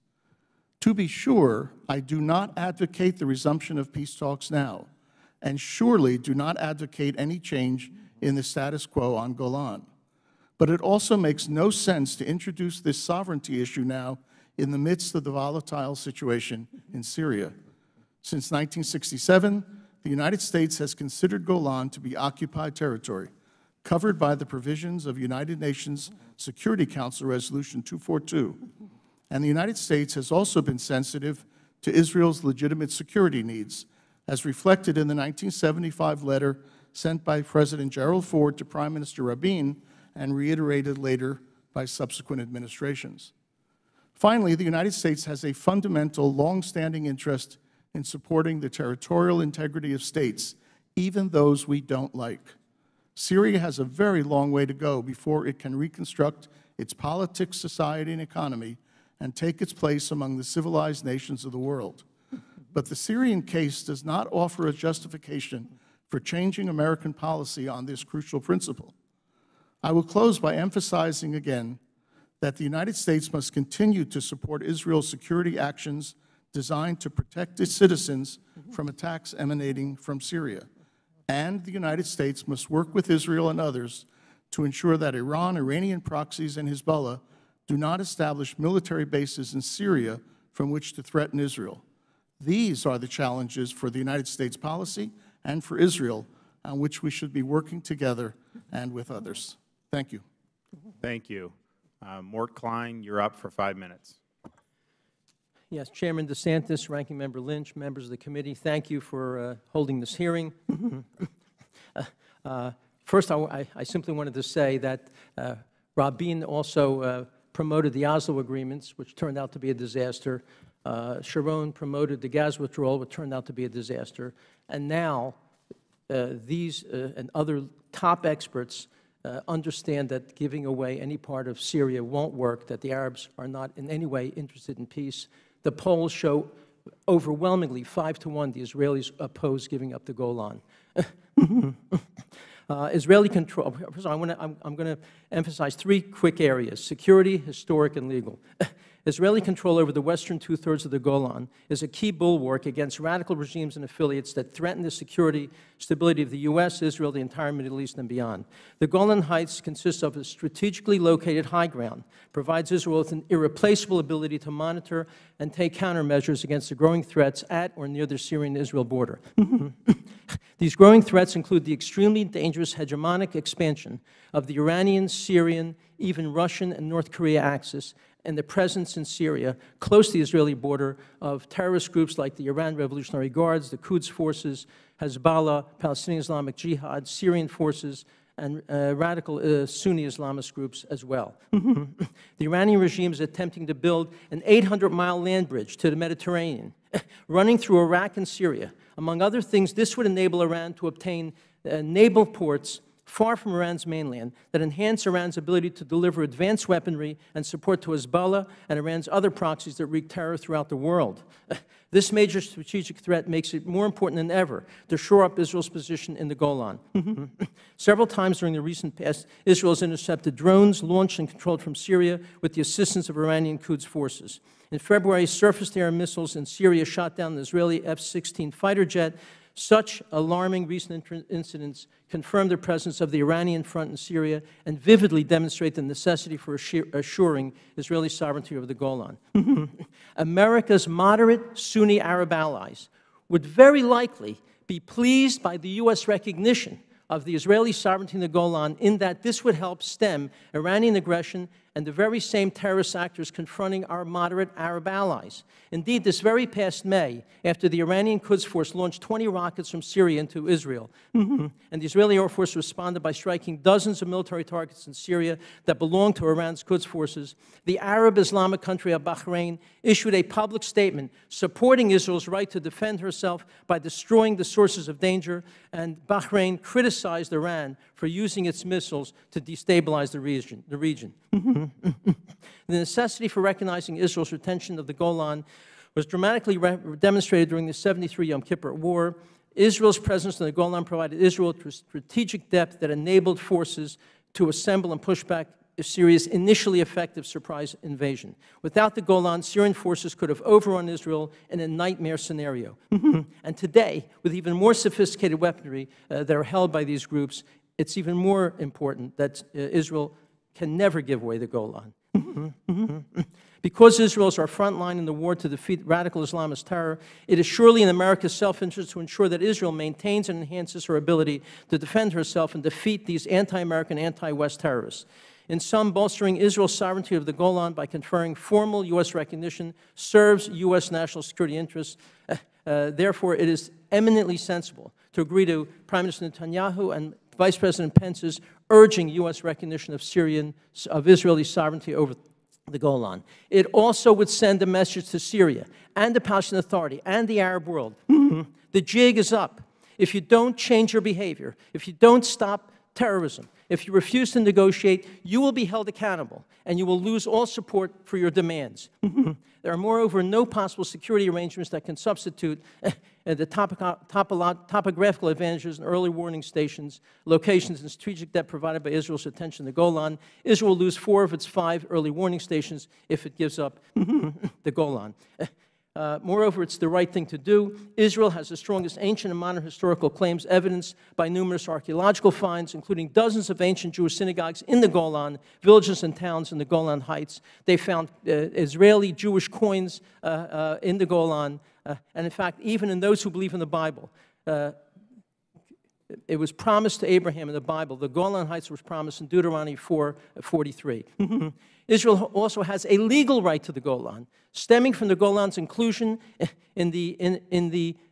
Speaker 6: To be sure, I do not advocate the resumption of peace talks now, and surely do not advocate any change in the status quo on Golan. But it also makes no sense to introduce this sovereignty issue now in the midst of the volatile situation in Syria. Since 1967, the United States has considered Golan to be occupied territory, covered by the provisions of United Nations Security Council Resolution 242. And the United States has also been sensitive to Israel's legitimate security needs, as reflected in the 1975 letter sent by President Gerald Ford to Prime Minister Rabin and reiterated later by subsequent administrations. Finally, the United States has a fundamental, long-standing interest in supporting the territorial integrity of states, even those we don't like. Syria has a very long way to go before it can reconstruct its politics, society, and economy and take its place among the civilized nations of the world. But the Syrian case does not offer a justification for changing American policy on this crucial principle. I will close by emphasizing again that the United States must continue to support Israel's security actions designed to protect its citizens from attacks emanating from Syria. And the United States must work with Israel and others to ensure that Iran, Iranian proxies, and Hezbollah do not establish military bases in Syria from which to threaten Israel. These are the challenges for the United States policy and for Israel on which we should be working together and with others. Thank you.
Speaker 1: Thank you. Mort Klein, you're up for 5 minutes.
Speaker 7: Yes, Chairman DeSantis, Ranking Member Lynch, members of the committee, thank you for holding this hearing. First, I simply wanted to say that Rabin also promoted the Oslo agreements, which turned out to be a disaster. Sharon promoted the gas withdrawal, which turned out to be a disaster. And now these and other top experts understand that giving away any part of Syria won't work, that the Arabs are not in any way interested in peace. The polls show overwhelmingly 5-1 the Israelis oppose giving up the Golan. Israeli control. First of all, I'm going to emphasize 3 quick areas: security, historic, and legal. Israeli control over the western 2/3 of the Golan is a key bulwark against radical regimes and affiliates that threaten the security, stability of the U.S., Israel, the entire Middle East, and beyond. The Golan Heights consist of a strategically located high ground, provides Israel with an irreplaceable ability to monitor and take countermeasures against the growing threats at or near the Syrian-Israel border. These growing threats include the extremely dangerous hegemonic expansion of the Iranian, Syrian, even Russian and North Korea axis, and the presence in Syria, close to the Israeli border, of terrorist groups like the Iran Revolutionary Guards, the Quds Forces, Hezbollah, Palestinian Islamic Jihad, Syrian forces, and radical Sunni Islamist groups as well. The Iranian regime is attempting to build an 800-mile land bridge to the Mediterranean, running through Iraq and Syria. Among other things, this would enable Iran to obtain naval ports far from Iran's mainland that enhance Iran's ability to deliver advanced weaponry and support to Hezbollah and Iran's other proxies that wreak terror throughout the world. This major strategic threat makes it more important than ever to shore up Israel's position in the Golan. Several times during the recent past, Israel has intercepted drones launched and controlled from Syria with the assistance of Iranian Quds forces. In February, surface-to-air missiles in Syria shot down an Israeli F-16 fighter jet. Such alarming recent incidents confirm the presence of the Iranian front in Syria and vividly demonstrate the necessity for assuring Israeli sovereignty over the Golan. America's moderate Sunni Arab allies would very likely be pleased by the U.S. recognition of the Israeli sovereignty in the Golan, in that this would help stem Iranian aggression and the very same terrorist actors confronting our moderate Arab allies. Indeed, this very past May, after the Iranian Quds Force launched 20 rockets from Syria into Israel, and the Israeli Air Force responded by striking dozens of military targets in Syria that belonged to Iran's Quds forces, the Arab Islamic country of Bahrain issued a public statement supporting Israel's right to defend herself by destroying the sources of danger, and Bahrain criticized Iran for using its missiles to destabilize the region. The necessity for recognizing Israel's retention of the Golan was dramatically demonstrated during the 73 Yom Kippur War. Israel's presence in the Golan provided Israel with strategic depth that enabled forces to assemble and push back Syria's initially effective surprise invasion. Without the Golan, Syrian forces could have overrun Israel in a nightmare scenario. And today, with even more sophisticated weaponry that are held by these groups, it's even more important that Israel can never give away the Golan. Because Israel is our front line in the war to defeat radical Islamist terror, it is surely in America's self-interest to ensure that Israel maintains and enhances her ability to defend herself and defeat these anti-American, anti-West terrorists. In sum, bolstering Israel's sovereignty of the Golan by conferring formal U.S. recognition serves U.S. national security interests. Therefore, it is eminently sensible to agree to Prime Minister Netanyahu and Vice President Pence's urging U.S. recognition of Israeli sovereignty over the Golan. It also would send a message to Syria and the Palestinian Authority and the Arab world. The jig is up. If you don't change your behavior, if you don't stop terrorism. If you refuse to negotiate, you will be held accountable, and you will lose all support for your demands. There are, moreover, no possible security arrangements that can substitute the topographical advantages and early warning stations, locations, and strategic depth provided by Israel's attention to the Golan. Israel will lose 4 of its 5 early warning stations if it gives up the Golan. Moreover, it's the right thing to do. Israel has the strongest ancient and modern historical claims evidenced by numerous archaeological finds, including dozens of ancient Jewish synagogues in the Golan, villages and towns in the Golan Heights. They found Israeli Jewish coins in the Golan, and in fact, even in those who believe in the Bible, it was promised to Abraham in the Bible. The Golan Heights was promised in Deuteronomy 4:43. Israel also has a legal right to the Golan, stemming from the Golan's inclusion in the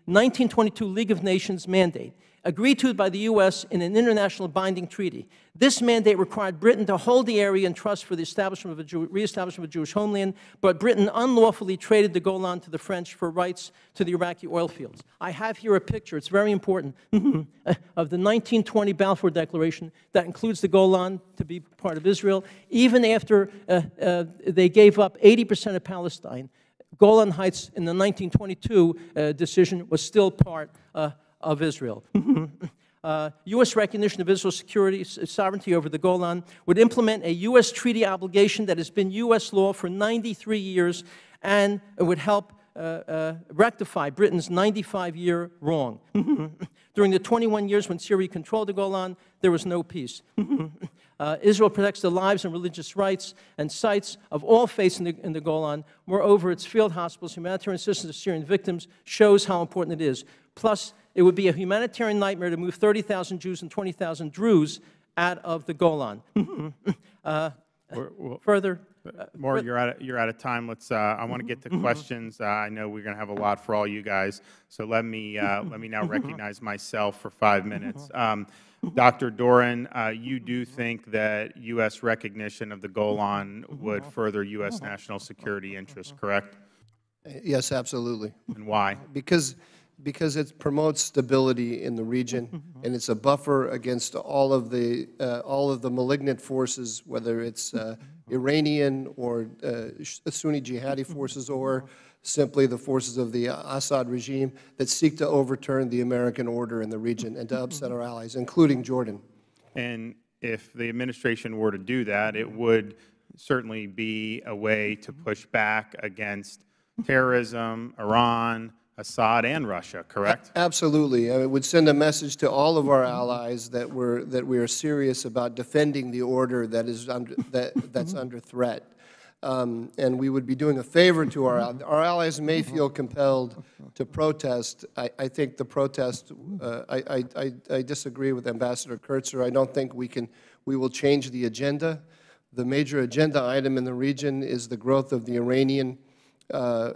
Speaker 7: 1922 League of Nations mandate, agreed to by the U.S. in an international binding treaty. This mandate required Britain to hold the area in trust for the establishment of reestablishment of a Jewish homeland, but Britain unlawfully traded the Golan to the French for rights to the Iraqi oil fields. I have here a picture, it's very important, of the 1920 Balfour Declaration that includes the Golan to be part of Israel. Even after they gave up 80% of Palestine, Golan Heights in the 1922 decision was still part of Israel. U.S. recognition of Israel's security, sovereignty over the Golan would implement a U.S. treaty obligation that has been U.S. law for 93 years, and it would help rectify Britain's 95-year wrong. During the 21 years when Syria controlled the Golan, there was no peace. Israel protects the lives and religious rights and sites of all faiths in the Golan. Moreover, its field hospitals, humanitarian assistance to Syrian victims shows how important it is. Plus, it would be a humanitarian nightmare to move 30,000 Jews and 20,000 Druze out of the Golan. Further,
Speaker 1: More, you're out of time. Let's. I want to get to questions. I know we're going to have a lot for all you guys. So let me now recognize myself for 5 minutes. Dr. Doran, you do think that U.S. recognition of the Golan would further U.S. national security interests, correct?
Speaker 3: Yes, absolutely.
Speaker 1: And why?
Speaker 3: Because it promotes stability in the region, and it's a buffer against all of the malignant forces, whether it's Iranian or Sunni jihadi forces, or simply the forces of the Assad regime that seek to overturn the American order in the region and to upset our allies, including Jordan.
Speaker 1: And if the administration were to do that, it would certainly be a way to push back against terrorism, Iran, Assad, and Russia, correct?
Speaker 3: Absolutely. It would send a message to all of our allies that we are serious about defending the order that is that's under threat. And we would be doing a favor to our allies. May feel compelled to protest. I think the protest, I disagree with Ambassador Kurtzer. I don't think we will change the agenda. The major agenda item in the region is the growth of the Iranian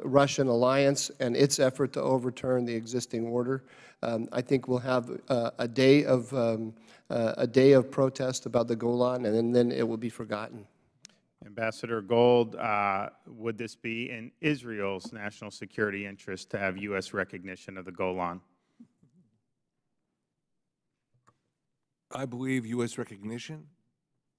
Speaker 3: Russian alliance and its effort to overturn the existing order. I think we'll have a day of protest about the Golan, and then it will be forgotten.
Speaker 1: Ambassador Gold, would this be in Israel's national security interest to have U.S. recognition of the Golan?
Speaker 4: I believe U.S. recognition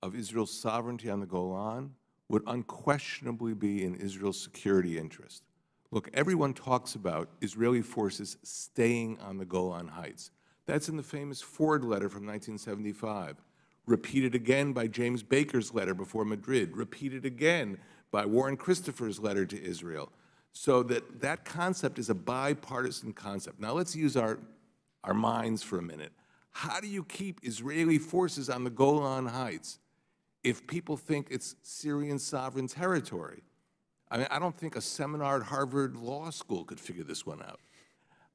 Speaker 4: of Israel's sovereignty on the Golan would unquestionably be in Israel's security interest. Look, everyone talks about Israeli forces staying on the Golan Heights. That's in the famous Ford letter from 1975, repeated again by James Baker's letter before Madrid, repeated again by Warren Christopher's letter to Israel. So that concept is a bipartisan concept. Now let's use our minds for a minute. How do you keep Israeli forces on the Golan Heights if people think it's Syrian sovereign territory? I mean, I don't think a seminar at Harvard Law School could figure this one out.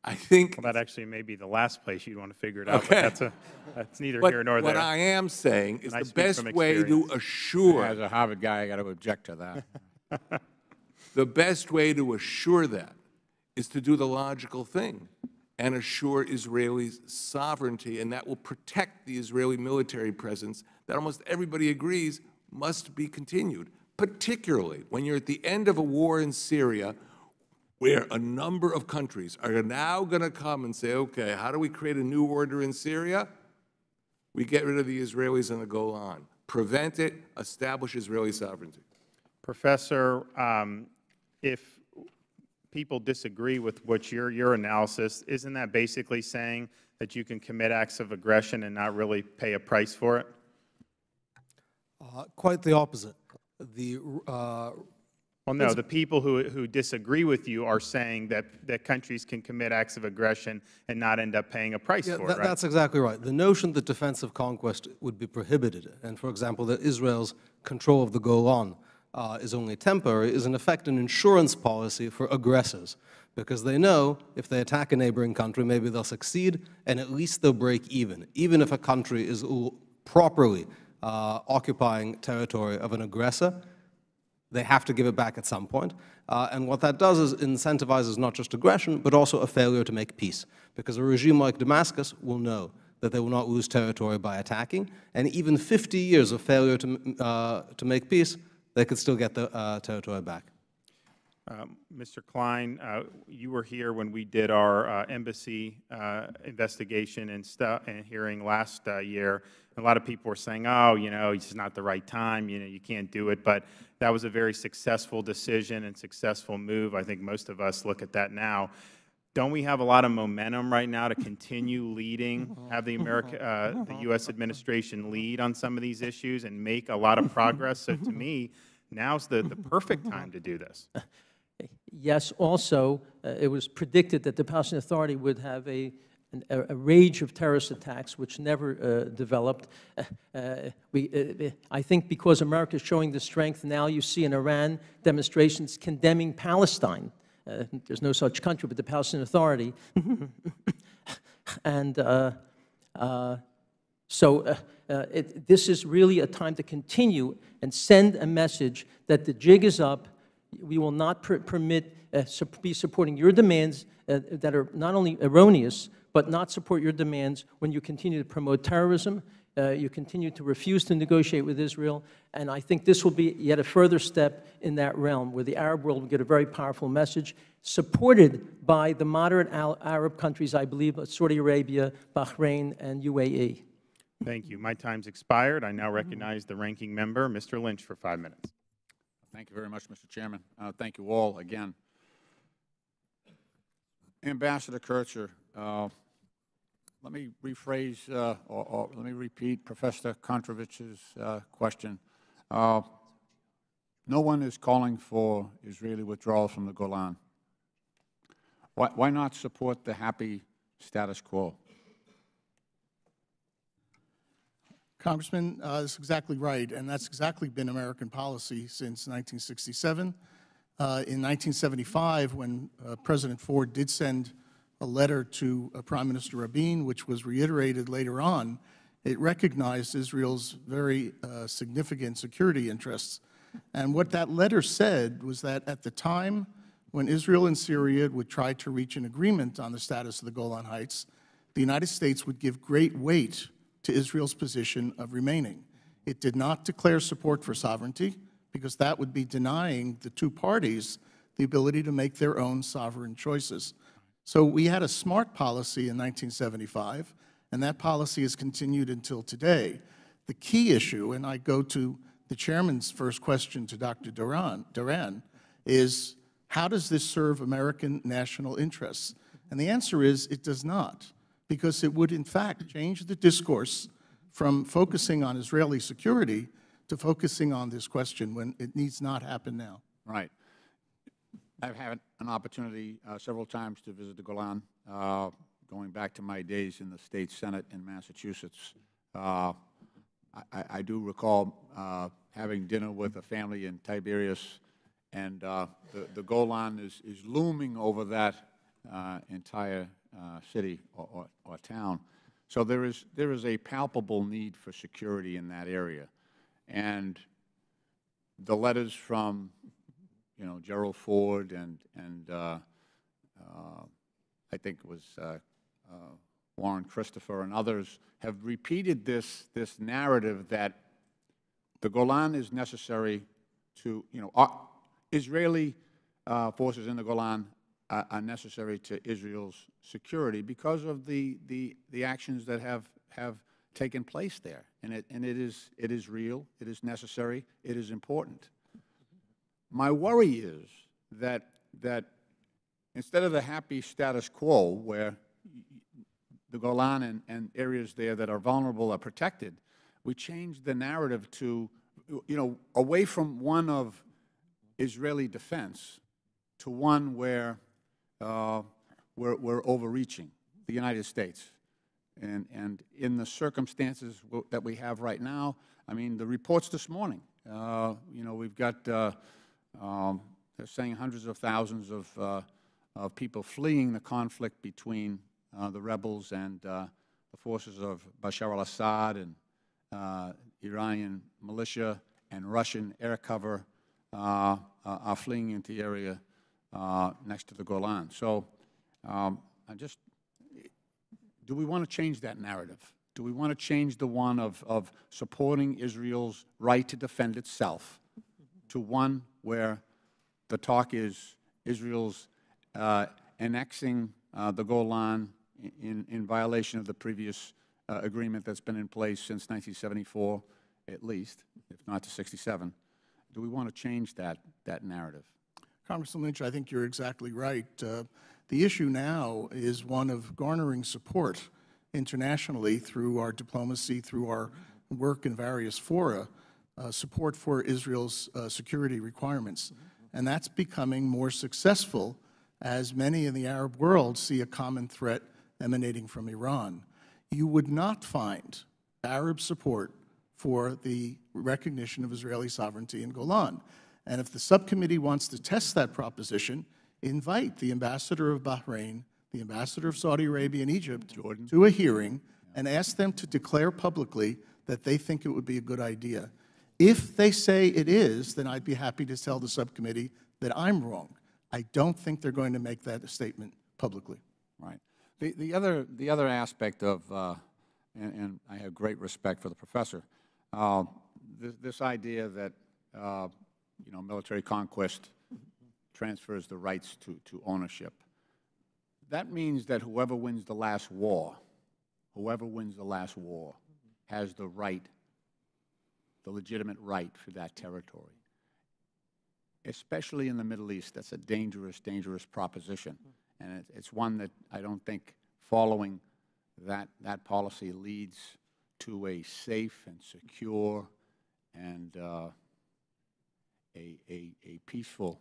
Speaker 4: I think—
Speaker 1: Well, that actually may be the last place you'd want to figure it out,
Speaker 4: Okay.
Speaker 1: but that's neither
Speaker 4: But
Speaker 1: here nor there.
Speaker 4: what I am saying is
Speaker 1: And I
Speaker 4: the
Speaker 1: speak
Speaker 4: best
Speaker 1: from
Speaker 4: way to
Speaker 1: experience.
Speaker 4: assure—
Speaker 2: As a Harvard guy, I got to object to that.
Speaker 4: the best way to assure that is to do the logical thing and assure Israelis' sovereignty, and that will protect the Israeli military presence that almost everybody agrees must be continued, particularly when you're at the end of a war in Syria where a number of countries are now going to come and say, okay, how do we create a new order in Syria? we get rid of the Israelis in the Golan. Prevent it, establish Israeli sovereignty.
Speaker 1: Professor, if people disagree with what your analysis, isn't that basically saying that you can commit acts of aggression and not really pay a price for it?
Speaker 5: Quite the opposite.
Speaker 1: Well, no, the people who disagree with you are saying that countries can commit acts of aggression and not end up paying a price for it, right?
Speaker 5: That's exactly right. The notion that defensive conquest would be prohibited, and for example, that Israel's control of the Golan is only temporary, is in effect an insurance policy for aggressors, because they know if they attack a neighboring country, maybe they'll succeed, and at least they'll break even if a country is properly occupying territory of an aggressor. They have to give it back at some point. And what that does is incentivizes not just aggression, but also a failure to make peace. Because a regime like Damascus will know that they will not lose territory by attacking. And even 50 years of failure to make peace, they could still get the territory back.
Speaker 1: Mr. Klein, you were here when we did our embassy investigation and hearing last year. A lot of people were saying, oh, you know, it's not the right time, you know, you can't do it. But that was a very successful decision and successful move. I think most of us look at that now. Don't we have a lot of momentum right now to continue leading, have the U.S. administration lead on some of these issues and make a lot of progress? So to me, now's the perfect time to do this.
Speaker 7: Yes, also, it was predicted that the Palestinian Authority would have a rage of terrorist attacks, which never developed. I think because America is showing the strength, now you see in Iran demonstrations condemning Palestine. There's no such country, but the Palestinian Authority. And this is really a time to continue and send a message that the jig is up. We will not be supporting your demands that are not only erroneous, but not support your demands when you continue to promote terrorism, you continue to refuse to negotiate with Israel, and I think this will be yet a further step in that realm where the Arab world will get a very powerful message supported by the moderate Arab countries, I believe, Saudi Arabia, Bahrain, and UAE.
Speaker 1: Thank you. My time's expired. I now recognize the ranking member, Mr. Lynch, for 5 minutes.
Speaker 2: Thank you very much, Mr. Chairman. Thank you all again. Ambassador Kircher, let me rephrase or let me repeat Professor Kontorovich's question. No one is calling for Israeli withdrawal from the Golan. Why not support the happy status quo?
Speaker 6: Congressman, that's exactly right, and that's exactly been American policy since 1967. In 1975, when President Ford did send a letter to Prime Minister Rabin, which was reiterated later on, it recognized Israel's very significant security interests. And what that letter said was that at the time when Israel and Syria would try to reach an agreement on the status of the Golan Heights, the United States would give great weight to Israel's position of remaining. It did not declare support for sovereignty, because that would be denying the two parties the ability to make their own sovereign choices. So we had a smart policy in 1975, and that policy has continued until today. The key issue, and I go to the Chairman's first question to Dr. DORAN, is how does this serve American national interests? And the answer is it does not, because it would in fact change the discourse from focusing on Israeli security to focusing on this question when it needs not happen now.
Speaker 2: Right. I've had an opportunity several times to visit the Golan, going back to my days in the State Senate in Massachusetts. I do recall having dinner with a family in Tiberias, and the Golan is looming over that entire city or town. So there is a palpable need for security in that area. And the letters from, you know, Gerald Ford and I think it was Warren Christopher and others have repeated this narrative that the Golan is necessary to, you know, Israeli forces in the Golan are necessary to Israel's security because of the actions that have taken place there, and it is real, it is necessary, it is important. My worry is that instead of the happy status quo where the Golan and areas there that are vulnerable are protected, we change the narrative to, away from one of Israeli defense to one where we're overreaching, the United States. And in the circumstances that we have right now, I mean, the reports this morning, we've got, they're saying hundreds of thousands of people fleeing the conflict between the rebels and the forces of Bashar al-Assad and Iranian militia and Russian air cover are fleeing into the area next to the Golan. So do we want to change that narrative? Do we want to change the one of supporting Israel's right to defend itself to one where the talk is Israel's annexing the Golan in violation of the previous agreement that's been in place since 1974, at least, if not to 67? Do we want to change that narrative?
Speaker 6: Congressman Lynch, I think you're exactly right. The issue now is one of garnering support internationally through our diplomacy, through our work in various fora, support for Israel's security requirements. And that's becoming more successful as many in the Arab world see a common threat emanating from Iran. You would not find Arab support for the recognition of Israeli sovereignty in Golan. And if the subcommittee wants to test that proposition, invite the ambassador of Bahrain, the ambassador of Saudi Arabia and Egypt to a hearing and ask them to declare publicly that they think it would be a good idea. If they say it is, then I'd be happy to tell the subcommittee that I'm wrong. I don't think they're going to make that statement publicly.
Speaker 2: Right. The other aspect of, and I have great respect for the professor, this idea that military conquest transfers the rights to ownership. That means that whoever wins the last war, has the right, the legitimate right for that territory. Especially in the Middle East, that's a dangerous, dangerous proposition. And it's one that I don't think following that policy leads to a safe and secure and a peaceful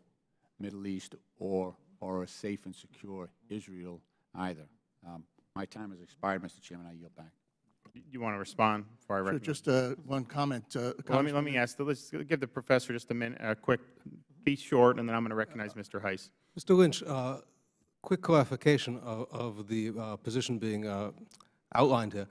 Speaker 2: Middle East or a safe and secure Israel either. My time has expired, Mr. Chairman. I yield back.
Speaker 1: You want to respond before I recommend?
Speaker 6: Just one comment.
Speaker 1: Well, let me ask. Let's give the professor just a minute, a quick, be short, and then I'm going to recognize Mr. Heiss.
Speaker 5: Mr. Lynch, quick clarification of the position being outlined here.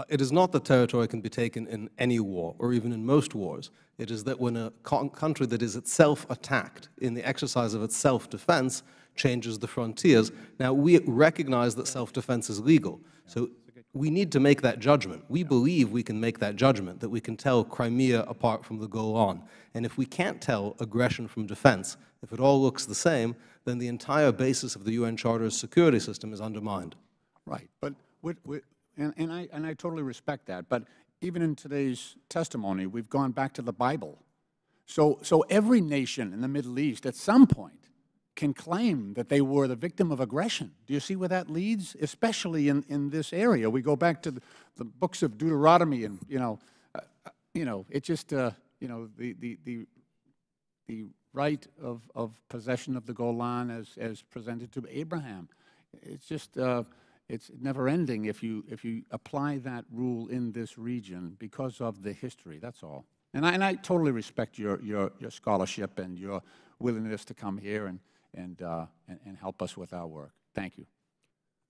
Speaker 5: It is not that territory can be taken in any war, or even in most wars. It is that when a country that is itself attacked in the exercise of its self-defense changes the frontiers. Now, we recognize that self-defense is legal, so we need to make that judgment. We believe we can make that judgment, that we can tell Crimea apart from the Golan. And if we can't tell aggression from defense, if it all looks the same, then the entire basis of the UN Charter's security system is undermined.
Speaker 2: Right. But and I totally respect that. But even in today's testimony, we've gone back to the Bible. So every nation in the Middle East at some point can claim that they were the victim of aggression. Do you see where that leads? Especially in this area. We go back to the books of Deuteronomy, and it just the right of possession of the Golan as presented to Abraham. It's just it's never ending if you apply that rule in this region because of the history. That's all. And I totally respect your scholarship and your willingness to come here and help us with our work. Thank you.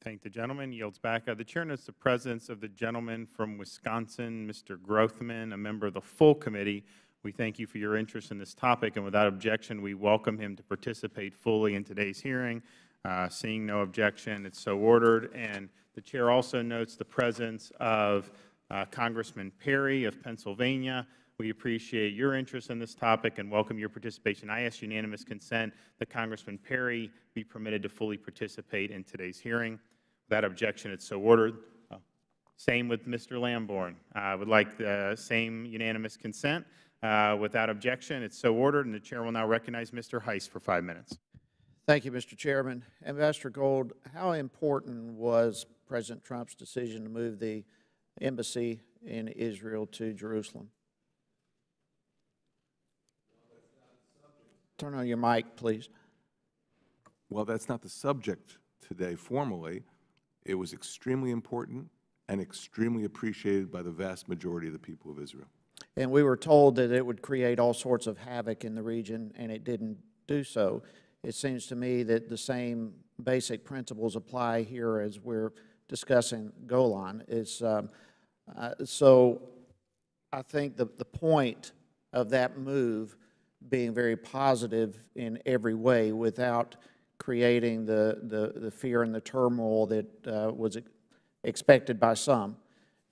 Speaker 1: Thank the gentleman. Yields back. The chair notes the presence of the gentleman from Wisconsin, Mr. Grothman, a member of the full committee. We thank you for your interest in this topic, and without objection, we welcome him to participate fully in today's hearing. Seeing no objection, it's so ordered. And the chair also notes the presence of Congressman Perry of Pennsylvania. We appreciate your interest in this topic and welcome your participation. I ask unanimous consent that Congressman Perry be permitted to fully participate in today's hearing. Without objection, it's so ordered. Same with Mr. Lamborn. I would like the same unanimous consent. Without objection, it's so ordered, and the Chair will now recognize Mr. Heiss for 5 minutes.
Speaker 8: Thank you, Mr. Chairman. Ambassador Gold, how important was President Trump's decision to move the embassy in Israel to Jerusalem? Turn on your mic, please.
Speaker 4: Well, that's not the subject today formally. It was extremely important and extremely appreciated by the vast majority of the people of Israel.
Speaker 8: And we were told that it would create all sorts of havoc in the region, and it didn't do so. It seems to me that the same basic principles apply here as we're discussing Golan. So I think the point of that move being very positive in every way without creating the fear and the turmoil that was expected by some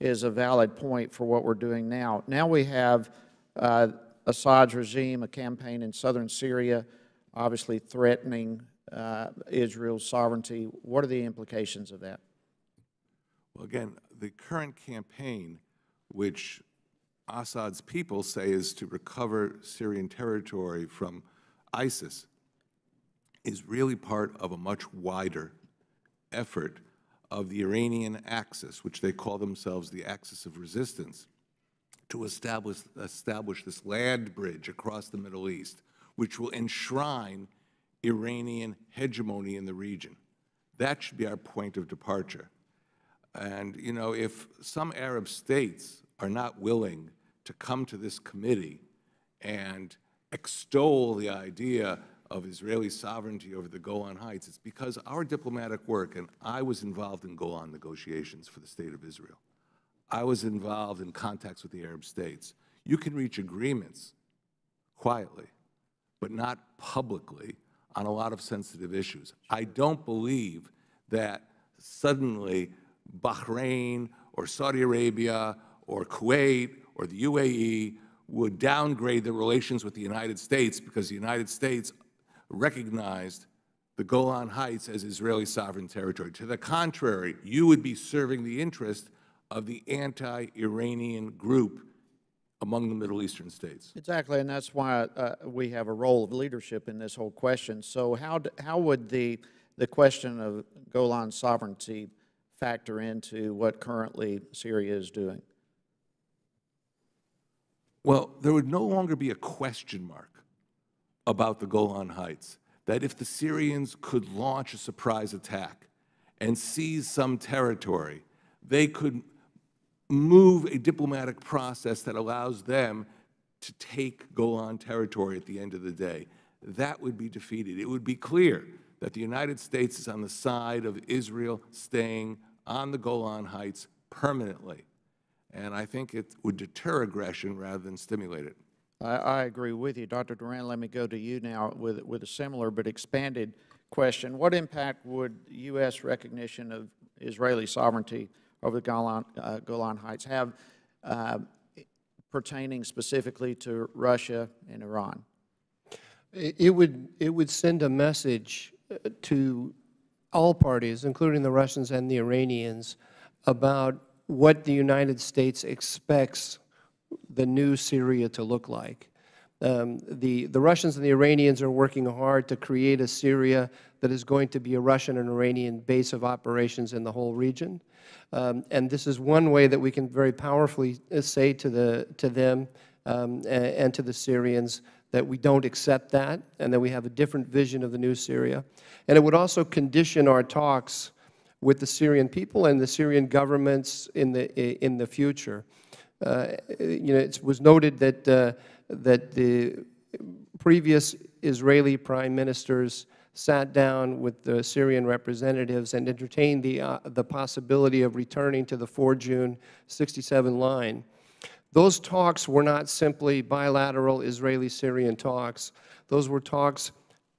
Speaker 8: is a valid point for what we're doing now. Now we have Assad's regime, a campaign in southern Syria, obviously threatening Israel's sovereignty. What are the implications of that?
Speaker 4: Well, again, the current campaign, which Assad's people say is to recover Syrian territory from ISIS, is really part of a much wider effort of the Iranian axis, which they call themselves the axis of resistance, to establish this land bridge across the Middle East, which will enshrine Iranian hegemony in the region. That should be our point of departure. And, you know, if some Arab states are not willing to come to this committee and extol the idea of Israeli sovereignty over the Golan Heights, it's because our diplomatic work, and I was involved in Golan negotiations for the State of Israel. I was involved in contacts with the Arab states. You can reach agreements quietly, but not publicly on a lot of sensitive issues. I don't believe that suddenly Bahrain or Saudi Arabia or Kuwait or the UAE would downgrade their relations with the United States because the United States recognized the Golan Heights as Israeli sovereign territory. To the contrary, you would be serving the interest of the anti-Iranian group among the Middle Eastern states.
Speaker 8: Exactly, and that's why we have a role of leadership in this whole question. So how would the question of Golan sovereignty factor into what currently Syria is doing?
Speaker 4: Well, there would no longer be a question mark about the Golan Heights, that if the Syrians could launch a surprise attack and seize some territory, they could move a diplomatic process that allows them to take Golan territory at the end of the day. That would be defeated. It would be clear that the United States is on the side of Israel staying on the Golan Heights permanently. And I think it would deter aggression rather than stimulate it.
Speaker 8: I agree with you. Dr. DORAN, let me go to you now with a similar but expanded question. What impact would U.S. recognition of Israeli sovereignty over the Golan Heights have pertaining specifically to Russia and Iran?
Speaker 3: It would send a message to all parties, including the Russians and the Iranians, about what the United States expects the new Syria to look like. The Russians and the Iranians are working hard to create a Syria that is going to be a Russian and Iranian base of operations in the whole region. And this is one way that we can very powerfully say to them and to the Syrians that we don't accept that and that we have a different vision of the new Syria. And it would also condition our talks with the Syrian people and the Syrian governments in the future. You know, it was noted that the previous Israeli prime ministers sat down with the Syrian representatives and entertained the possibility of returning to the 4 June 1967 line. Those talks were not simply bilateral Israeli-Syrian talks. Those were talks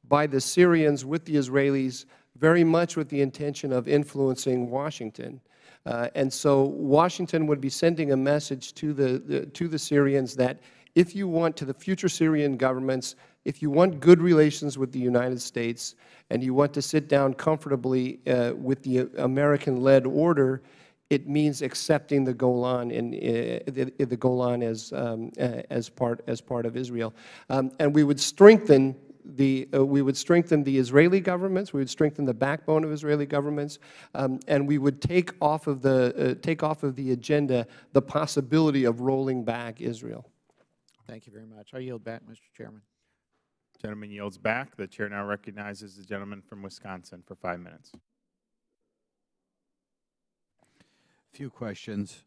Speaker 3: by the Syrians with the Israelis, very much with the intention of influencing Washington. And so Washington would be sending a message to the Syrians that if you want, to the future Syrian governments, if you want good relations with the United States and you want to sit down comfortably with the American-led order, it means accepting the Golan the Golan as part of Israel, and we would strengthen the Israeli governments. We would strengthen the backbone of Israeli governments, and we would take off of the agenda the possibility of rolling back Israel.
Speaker 8: Thank you very much. I yield back, Mr. Chairman.
Speaker 1: Gentleman yields back. The chair now recognizes the gentleman from Wisconsin for 5 minutes.
Speaker 9: Few questions.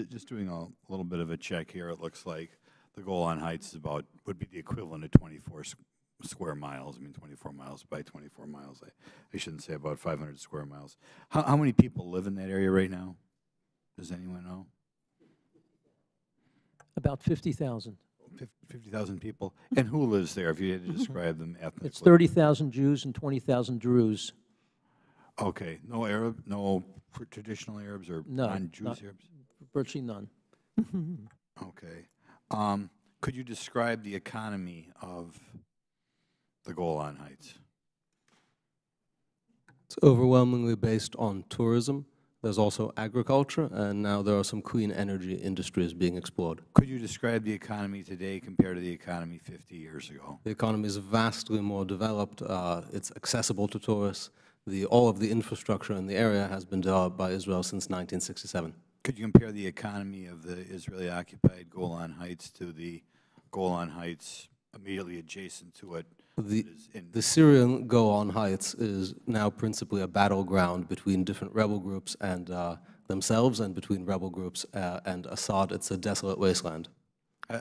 Speaker 9: Just doing a little bit of a check here. It looks like the Golan Heights is would be the equivalent of 24 square miles. I mean, 24 miles by 24 miles. I shouldn't say about 500 square miles. How many people live in that area right now? Does anyone know?
Speaker 7: About 50,000.
Speaker 9: 50,000 people. And who lives there, if you had to describe them ethnically?
Speaker 7: It's 30,000 Jews and 20,000 Druze.
Speaker 9: Okay. No Arab, no traditional Arabs or non-Jews Arabs?
Speaker 7: Virtually none.
Speaker 9: Okay. Could you describe the economy of the Golan Heights?
Speaker 5: It's overwhelmingly based on tourism. There's also agriculture, and now there are some clean energy industries being explored.
Speaker 9: Could you describe the economy today compared to the economy 50 years ago?
Speaker 5: The economy is vastly more developed. It's accessible to tourists. All of the infrastructure in the area has been developed by Israel since 1967.
Speaker 9: Could you compare the economy of the Israeli-occupied Golan Heights to the Golan Heights immediately adjacent to it?
Speaker 5: The Syrian Golan Heights is now principally a battleground between different rebel groups and themselves, and between rebel groups and Assad. It's a desolate wasteland.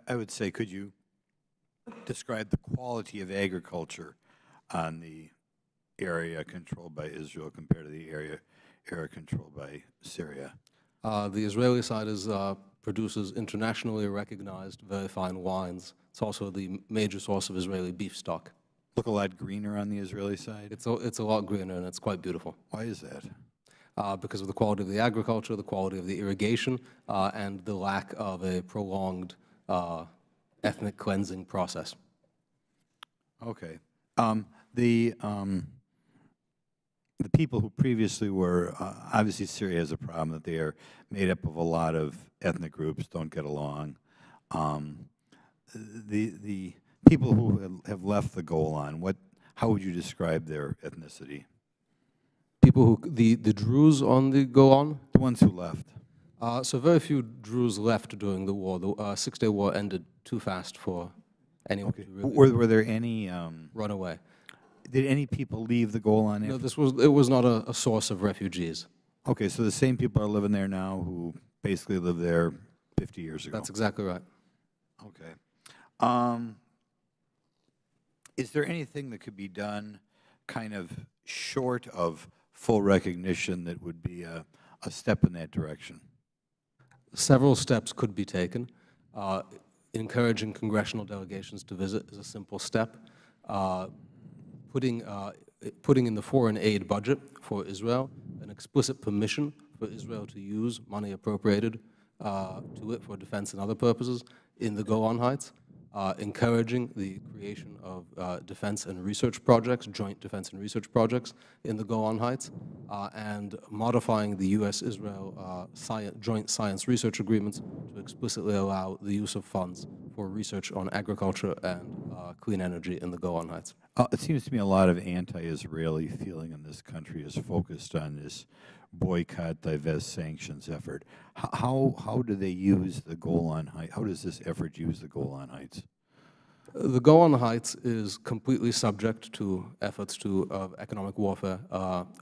Speaker 9: I would say, could you describe the quality of agriculture on the area controlled by Israel compared to the area controlled by Syria?
Speaker 5: The Israeli side produces internationally recognized, very fine wines. It's also the major source of Israeli beef stock.
Speaker 9: Look a lot greener on the Israeli side?
Speaker 5: It's a lot greener, and it's quite beautiful.
Speaker 9: Why is that?
Speaker 5: Because of the quality of the agriculture, the quality of the irrigation, and the lack of a prolonged ethnic cleansing process.
Speaker 9: Okay. The people who previously were, obviously Syria has a problem that they are made up of a lot of ethnic groups, don't get along. The people who have left the Golan, how would you describe their ethnicity?
Speaker 5: People the Druze on the Golan?
Speaker 9: The ones who left.
Speaker 5: So very few Druze left during the war. The Six-Day War ended too fast for anyone to really
Speaker 9: Were there any
Speaker 5: run away.
Speaker 9: Did any people leave the Golan?
Speaker 5: No, it was not a source of refugees.
Speaker 9: Okay, so the same people are living there now who basically lived there 50 years ago.
Speaker 5: That's exactly right.
Speaker 9: Okay. Is there anything that could be done kind of short of full recognition that would be a step in that direction?
Speaker 5: Several steps could be taken. Encouraging congressional delegations to visit is a simple step. Putting in the foreign aid budget for Israel an explicit permission for Israel to use money appropriated to it for defense and other purposes in the Golan Heights. Encouraging the creation of defense and research projects, joint defense and research projects in the Golan Heights, and modifying the U.S.-Israel joint science research agreements to explicitly allow the use of funds for research on agriculture and clean energy in the Golan Heights.
Speaker 9: It seems to me a lot of anti-Israeli feeling in this country is focused on this boycott, divest, sanctions effort. How do they use the Golan Heights? How does this effort use the Golan Heights?
Speaker 5: The Golan Heights is completely subject to efforts of economic warfare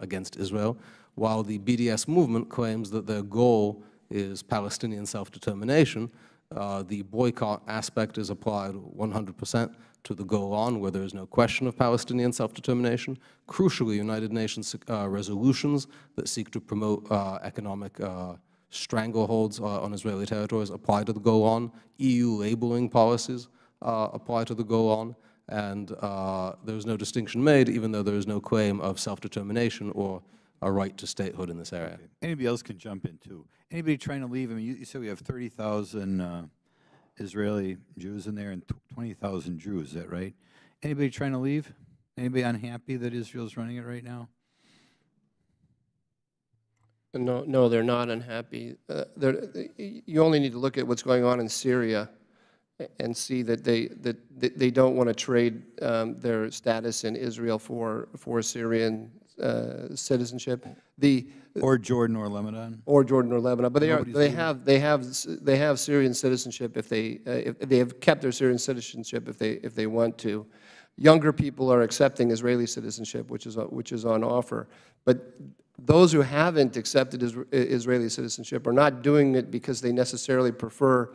Speaker 5: against Israel, while the BDS movement claims that their goal is Palestinian self-determination. The boycott aspect is applied 100% to the Golan, where there is no question of Palestinian self-determination. Crucially, United Nations resolutions that seek to promote economic strangleholds on Israeli territories apply to the Golan. EU labeling policies apply to the Golan, and there is no distinction made, even though there is no claim of self-determination or a right to statehood in this area.
Speaker 9: Okay. Anybody else can jump in, too. Anybody trying to leave? I mean, you said we have 30,000 Israeli Jews in there and 20,000 Druze, is that right? Anybody trying to leave? Anybody unhappy that Israel's running it right now?
Speaker 3: No, they're not unhappy. You only need to look at what's going on in Syria and see that they don't want to trade their status in Israel for Syrian citizenship.
Speaker 9: Or Jordan or Lebanon.
Speaker 3: Or Jordan or Lebanon, but they have Syrian citizenship if they have kept their Syrian citizenship if they want to. Younger people are accepting Israeli citizenship, which is on offer, but those who haven't accepted Israeli citizenship are not doing it because they necessarily prefer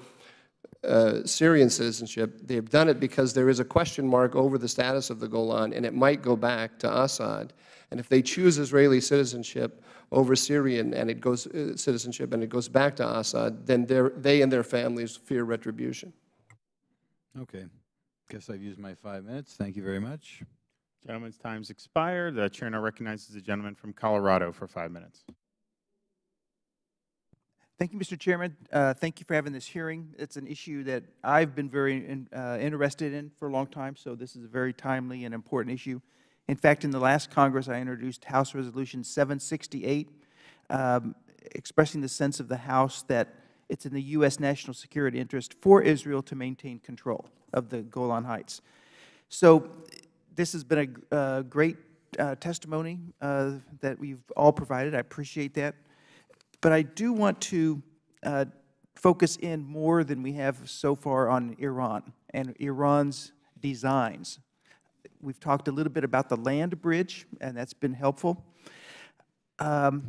Speaker 3: Syrian citizenship. They've done it because there is a question mark over the status of the Golan, and it might go back to Assad. And if they choose Israeli citizenship over Syrian and it goes citizenship and it goes back to Assad, then they and their families fear retribution.
Speaker 9: Okay. Guess I've used my 5 minutes. Thank you very much.
Speaker 1: Gentleman's time's expired. The chair now recognizes the gentleman from Colorado for 5 minutes.
Speaker 10: Thank you, Mr. Chairman. Thank you for having this hearing. It's an issue that I've been very interested in for a long time, so this is a very timely and important issue. In fact, in the last Congress, I introduced House Resolution 768, expressing the sense of the House that it's in the U.S. national security interest for Israel to maintain control of the Golan Heights. So this has been a great testimony that we've all provided. I appreciate that. But I do want to focus in more than we have so far on Iran and Iran's designs. We've talked a little bit about the land bridge, and that's been helpful. Has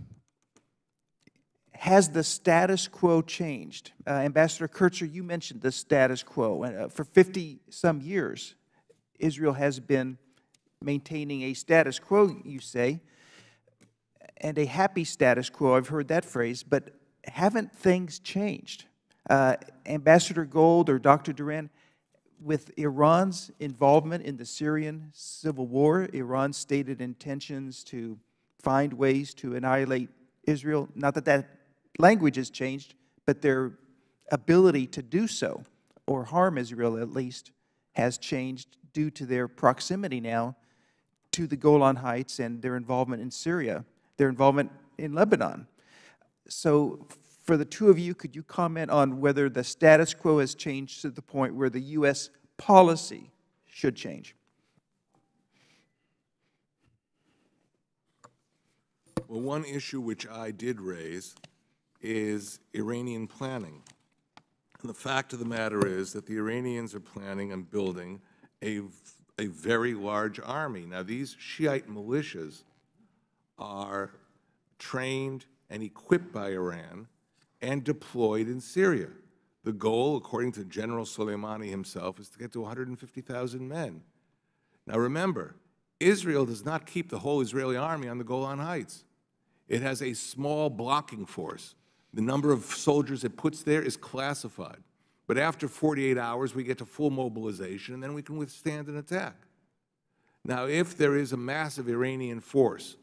Speaker 10: the status quo changed? Ambassador Kurtzer, you mentioned the status quo. For 50-some years, Israel has been maintaining a status quo, you say, and a happy status quo. I've heard that phrase, but haven't things changed? Ambassador Gold or Dr. DORAN, with Iran's involvement in the Syrian civil war, Iran's stated intentions to find ways to annihilate Israel, not that that language has changed, but their ability to do so, or harm Israel at least, has changed due to their proximity now to the Golan Heights and their involvement in Syria, their involvement in Lebanon. So for the two of you, could you comment on whether the status quo has changed to the point where the U.S. policy should change?
Speaker 4: Well, one issue which I did raise is Iranian planning. And the fact of the matter is that the Iranians are planning on building a very large army. Now, these Shiite militias are trained and equipped by Iran and deployed in Syria. The goal, according to General Soleimani himself, is to get to 150,000 men. Now remember, Israel does not keep the whole Israeli army on the Golan Heights. It has a small blocking force. The number of soldiers it puts there is classified. But after 48 hours, we get to full mobilization, and then we can withstand an attack. Now, if there is a massive Iranian force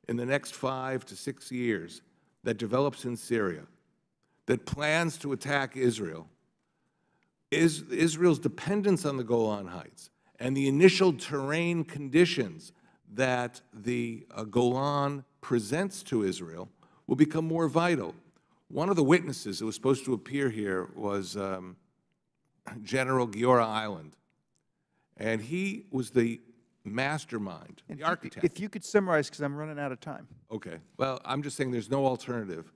Speaker 4: in the next 5 to 6 years that develops in Syria, that plans to attack Israel, Israel's dependence on the Golan Heights and the initial terrain conditions that the Golan presents to Israel will become more vital. One of the witnesses that was supposed to appear here was General Giora Island, and he was the mastermind, the architect.
Speaker 10: If you could summarize, because I'm running out of time.
Speaker 4: Okay. Well, I'm just saying there's no alternative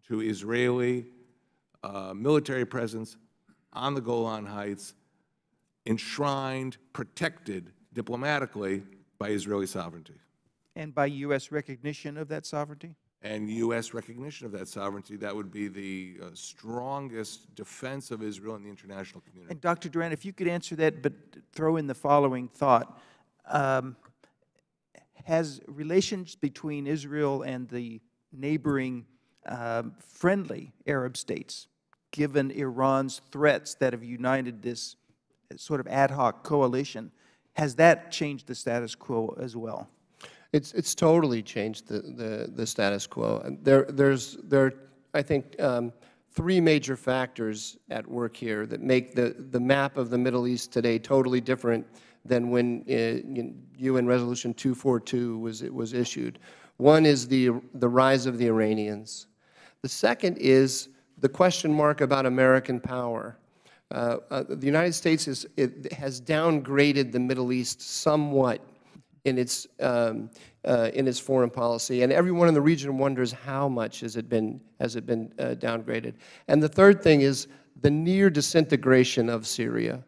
Speaker 4: to Israeli military presence on the Golan Heights, enshrined, protected diplomatically by Israeli sovereignty.
Speaker 10: And by U.S. recognition of that sovereignty?
Speaker 4: And U.S. recognition of that sovereignty, that would be the strongest defense of Israel in the international community.
Speaker 10: And Dr. DORAN, if you could answer that, but throw in the following thought. Has relations between Israel and the neighboring friendly Arab states, given Iran's threats that have united this sort of ad hoc coalition, has that changed the status quo as well?
Speaker 3: It's totally changed the status quo. And there are, I think, three major factors at work here that make the map of the Middle East today totally different than when UN Resolution 242 was issued. One is the rise of the Iranians. The second is the question mark about American power. The United States has downgraded the Middle East somewhat in its foreign policy, and everyone in the region wonders how much has it been downgraded. And the third thing is the near disintegration of Syria.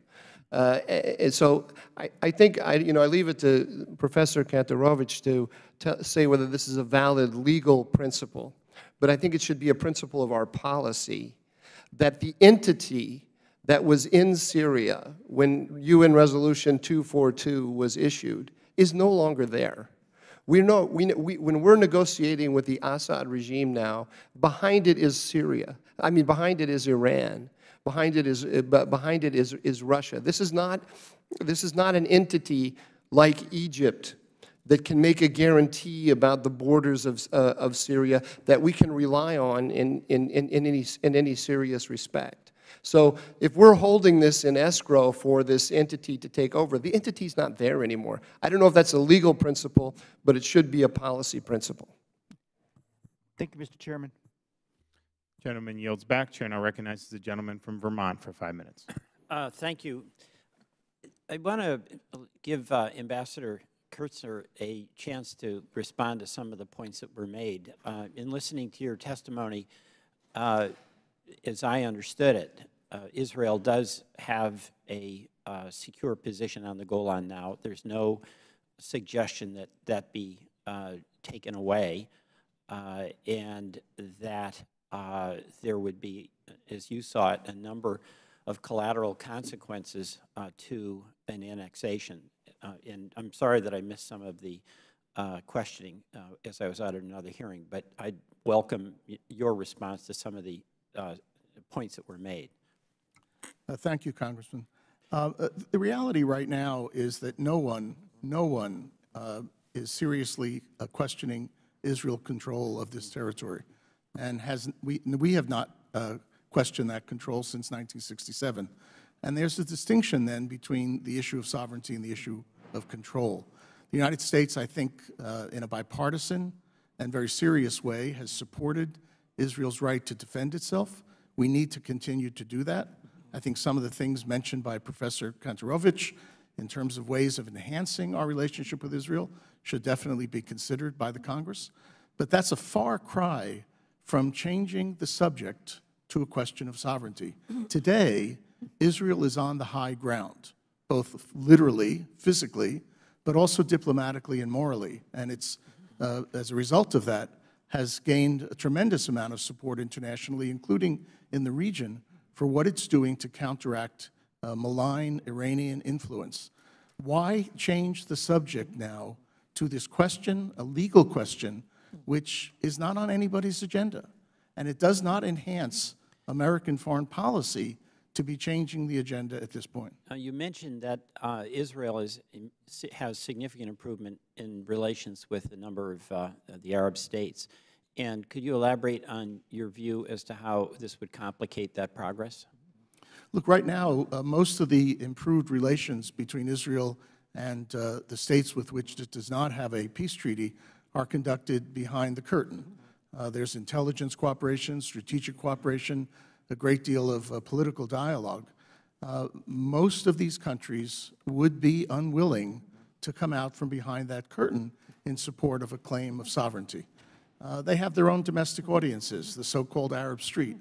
Speaker 3: And so I think I leave it to Professor Kantorovich to say whether this is a valid legal principle, but I think it should be a principle of our policy that the entity that was in Syria when UN Resolution 242 was issued is no longer there. When we're negotiating with the Assad regime now, behind it is Syria. I mean, behind it is Iran. Behind it is Russia. This is not an entity like Egypt that can make a guarantee about the borders of Syria that we can rely on in any serious respect. So if we're holding this in escrow for this entity to take over, the entity's not there anymore. I don't know if that's a legal principle, but it should be a policy principle.
Speaker 10: Thank you, Mr. Chairman.
Speaker 1: Gentleman yields back. Chair now recognizes the gentleman from Vermont for 5 minutes.
Speaker 11: Thank you. I want to give Ambassador Kurtzer a chance to respond to some of the points that were made. In listening to your testimony, as I understood it, Israel does have a secure position on the Golan now. There's no suggestion that that be taken away, and that there would be, as you saw it, a number of collateral consequences to an annexation. And I'm sorry that I missed some of the questioning as I was out at another hearing, but I'd welcome your response to some of the points that were made.
Speaker 6: Thank you, Congressman. The reality right now is that no one is seriously questioning Israel's control of this territory. And we have not questioned that control since 1967. And there's a distinction then between the issue of sovereignty and the issue of control. The United States, I think, in a bipartisan and very serious way, has supported Israel's right to defend itself. We need to continue to do that. I think some of the things mentioned by Professor Kantorovich in terms of ways of enhancing our relationship with Israel should definitely be considered by the Congress. But that's a far cry from changing the subject to a question of sovereignty. Today, Israel is on the high ground, both literally, physically, but also diplomatically and morally. And it's, as a result of that, has gained a tremendous amount of support internationally, including in the region, for what it's doing to counteract malign Iranian influence. Why change the subject now to this question, a legal question, which is not on anybody's agenda? And it does not enhance American foreign policy to be changing the agenda at this point.
Speaker 11: You mentioned that Israel has significant improvement in relations with a number of the Arab states. And could you elaborate on your view as to how this would complicate that progress?
Speaker 6: Look, right now, most of the improved relations between Israel and the states with which it does not have a peace treaty are conducted behind the curtain. There's intelligence cooperation, strategic cooperation, a great deal of political dialogue. Most of these countries would be unwilling to come out from behind that curtain in support of a claim of sovereignty. They have their own domestic audiences, the so-called Arab Street.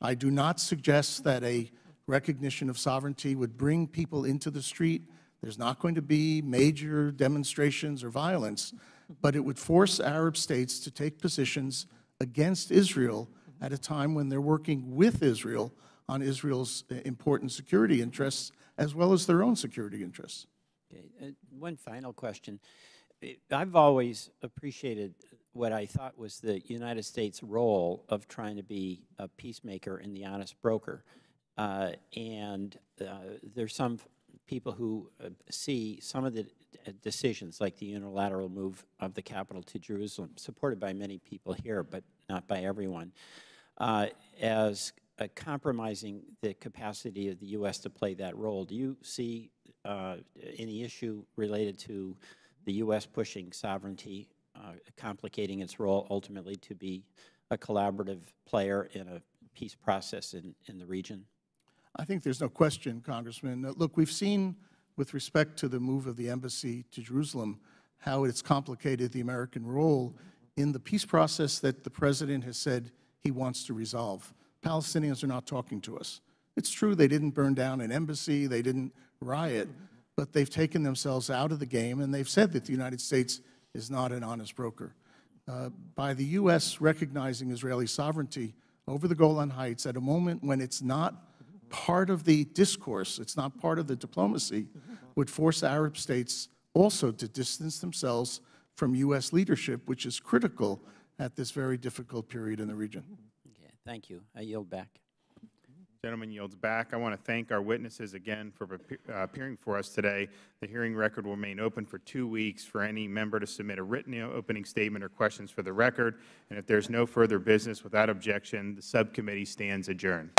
Speaker 6: I do not suggest that a recognition of sovereignty would bring people into the street. There's not going to be major demonstrations or violence, but it would force Arab states to take positions against Israel at a time when they're working with Israel on Israel's important security interests as well as their own security interests.
Speaker 11: Okay. One final question. I've always appreciated what I thought was the United States' role of trying to be a peacemaker and the honest broker. There's some people who see some of the decisions, like the unilateral move of the capital to Jerusalem, supported by many people here, but not by everyone, as compromising the capacity of the U.S. to play that role. Do you see any issue related to the U.S. pushing sovereignty complicating its role ultimately to be a collaborative player in a peace process in the region?
Speaker 6: I think there's no question, Congressman. Look, we've seen, with respect to the move of the embassy to Jerusalem, how it's complicated the American role in the peace process that the President has said he wants to resolve. Palestinians are not talking to us. It's true they didn't burn down an embassy, they didn't riot, but they've taken themselves out of the game, and they've said that the United States is not an honest broker. By the U.S. recognizing Israeli sovereignty over the Golan Heights at a moment when it's not part of the discourse, it's not part of the diplomacy, would force Arab states also to distance themselves from U.S. leadership, which is critical at this very difficult period in the region.
Speaker 11: Okay, thank you. I yield back.
Speaker 1: Gentleman yields back. I want to thank our witnesses again for appearing for us today. The hearing record will remain open for 2 weeks for any member to submit a written opening statement or questions for the record. And if there's no further business without objection, the subcommittee stands adjourned.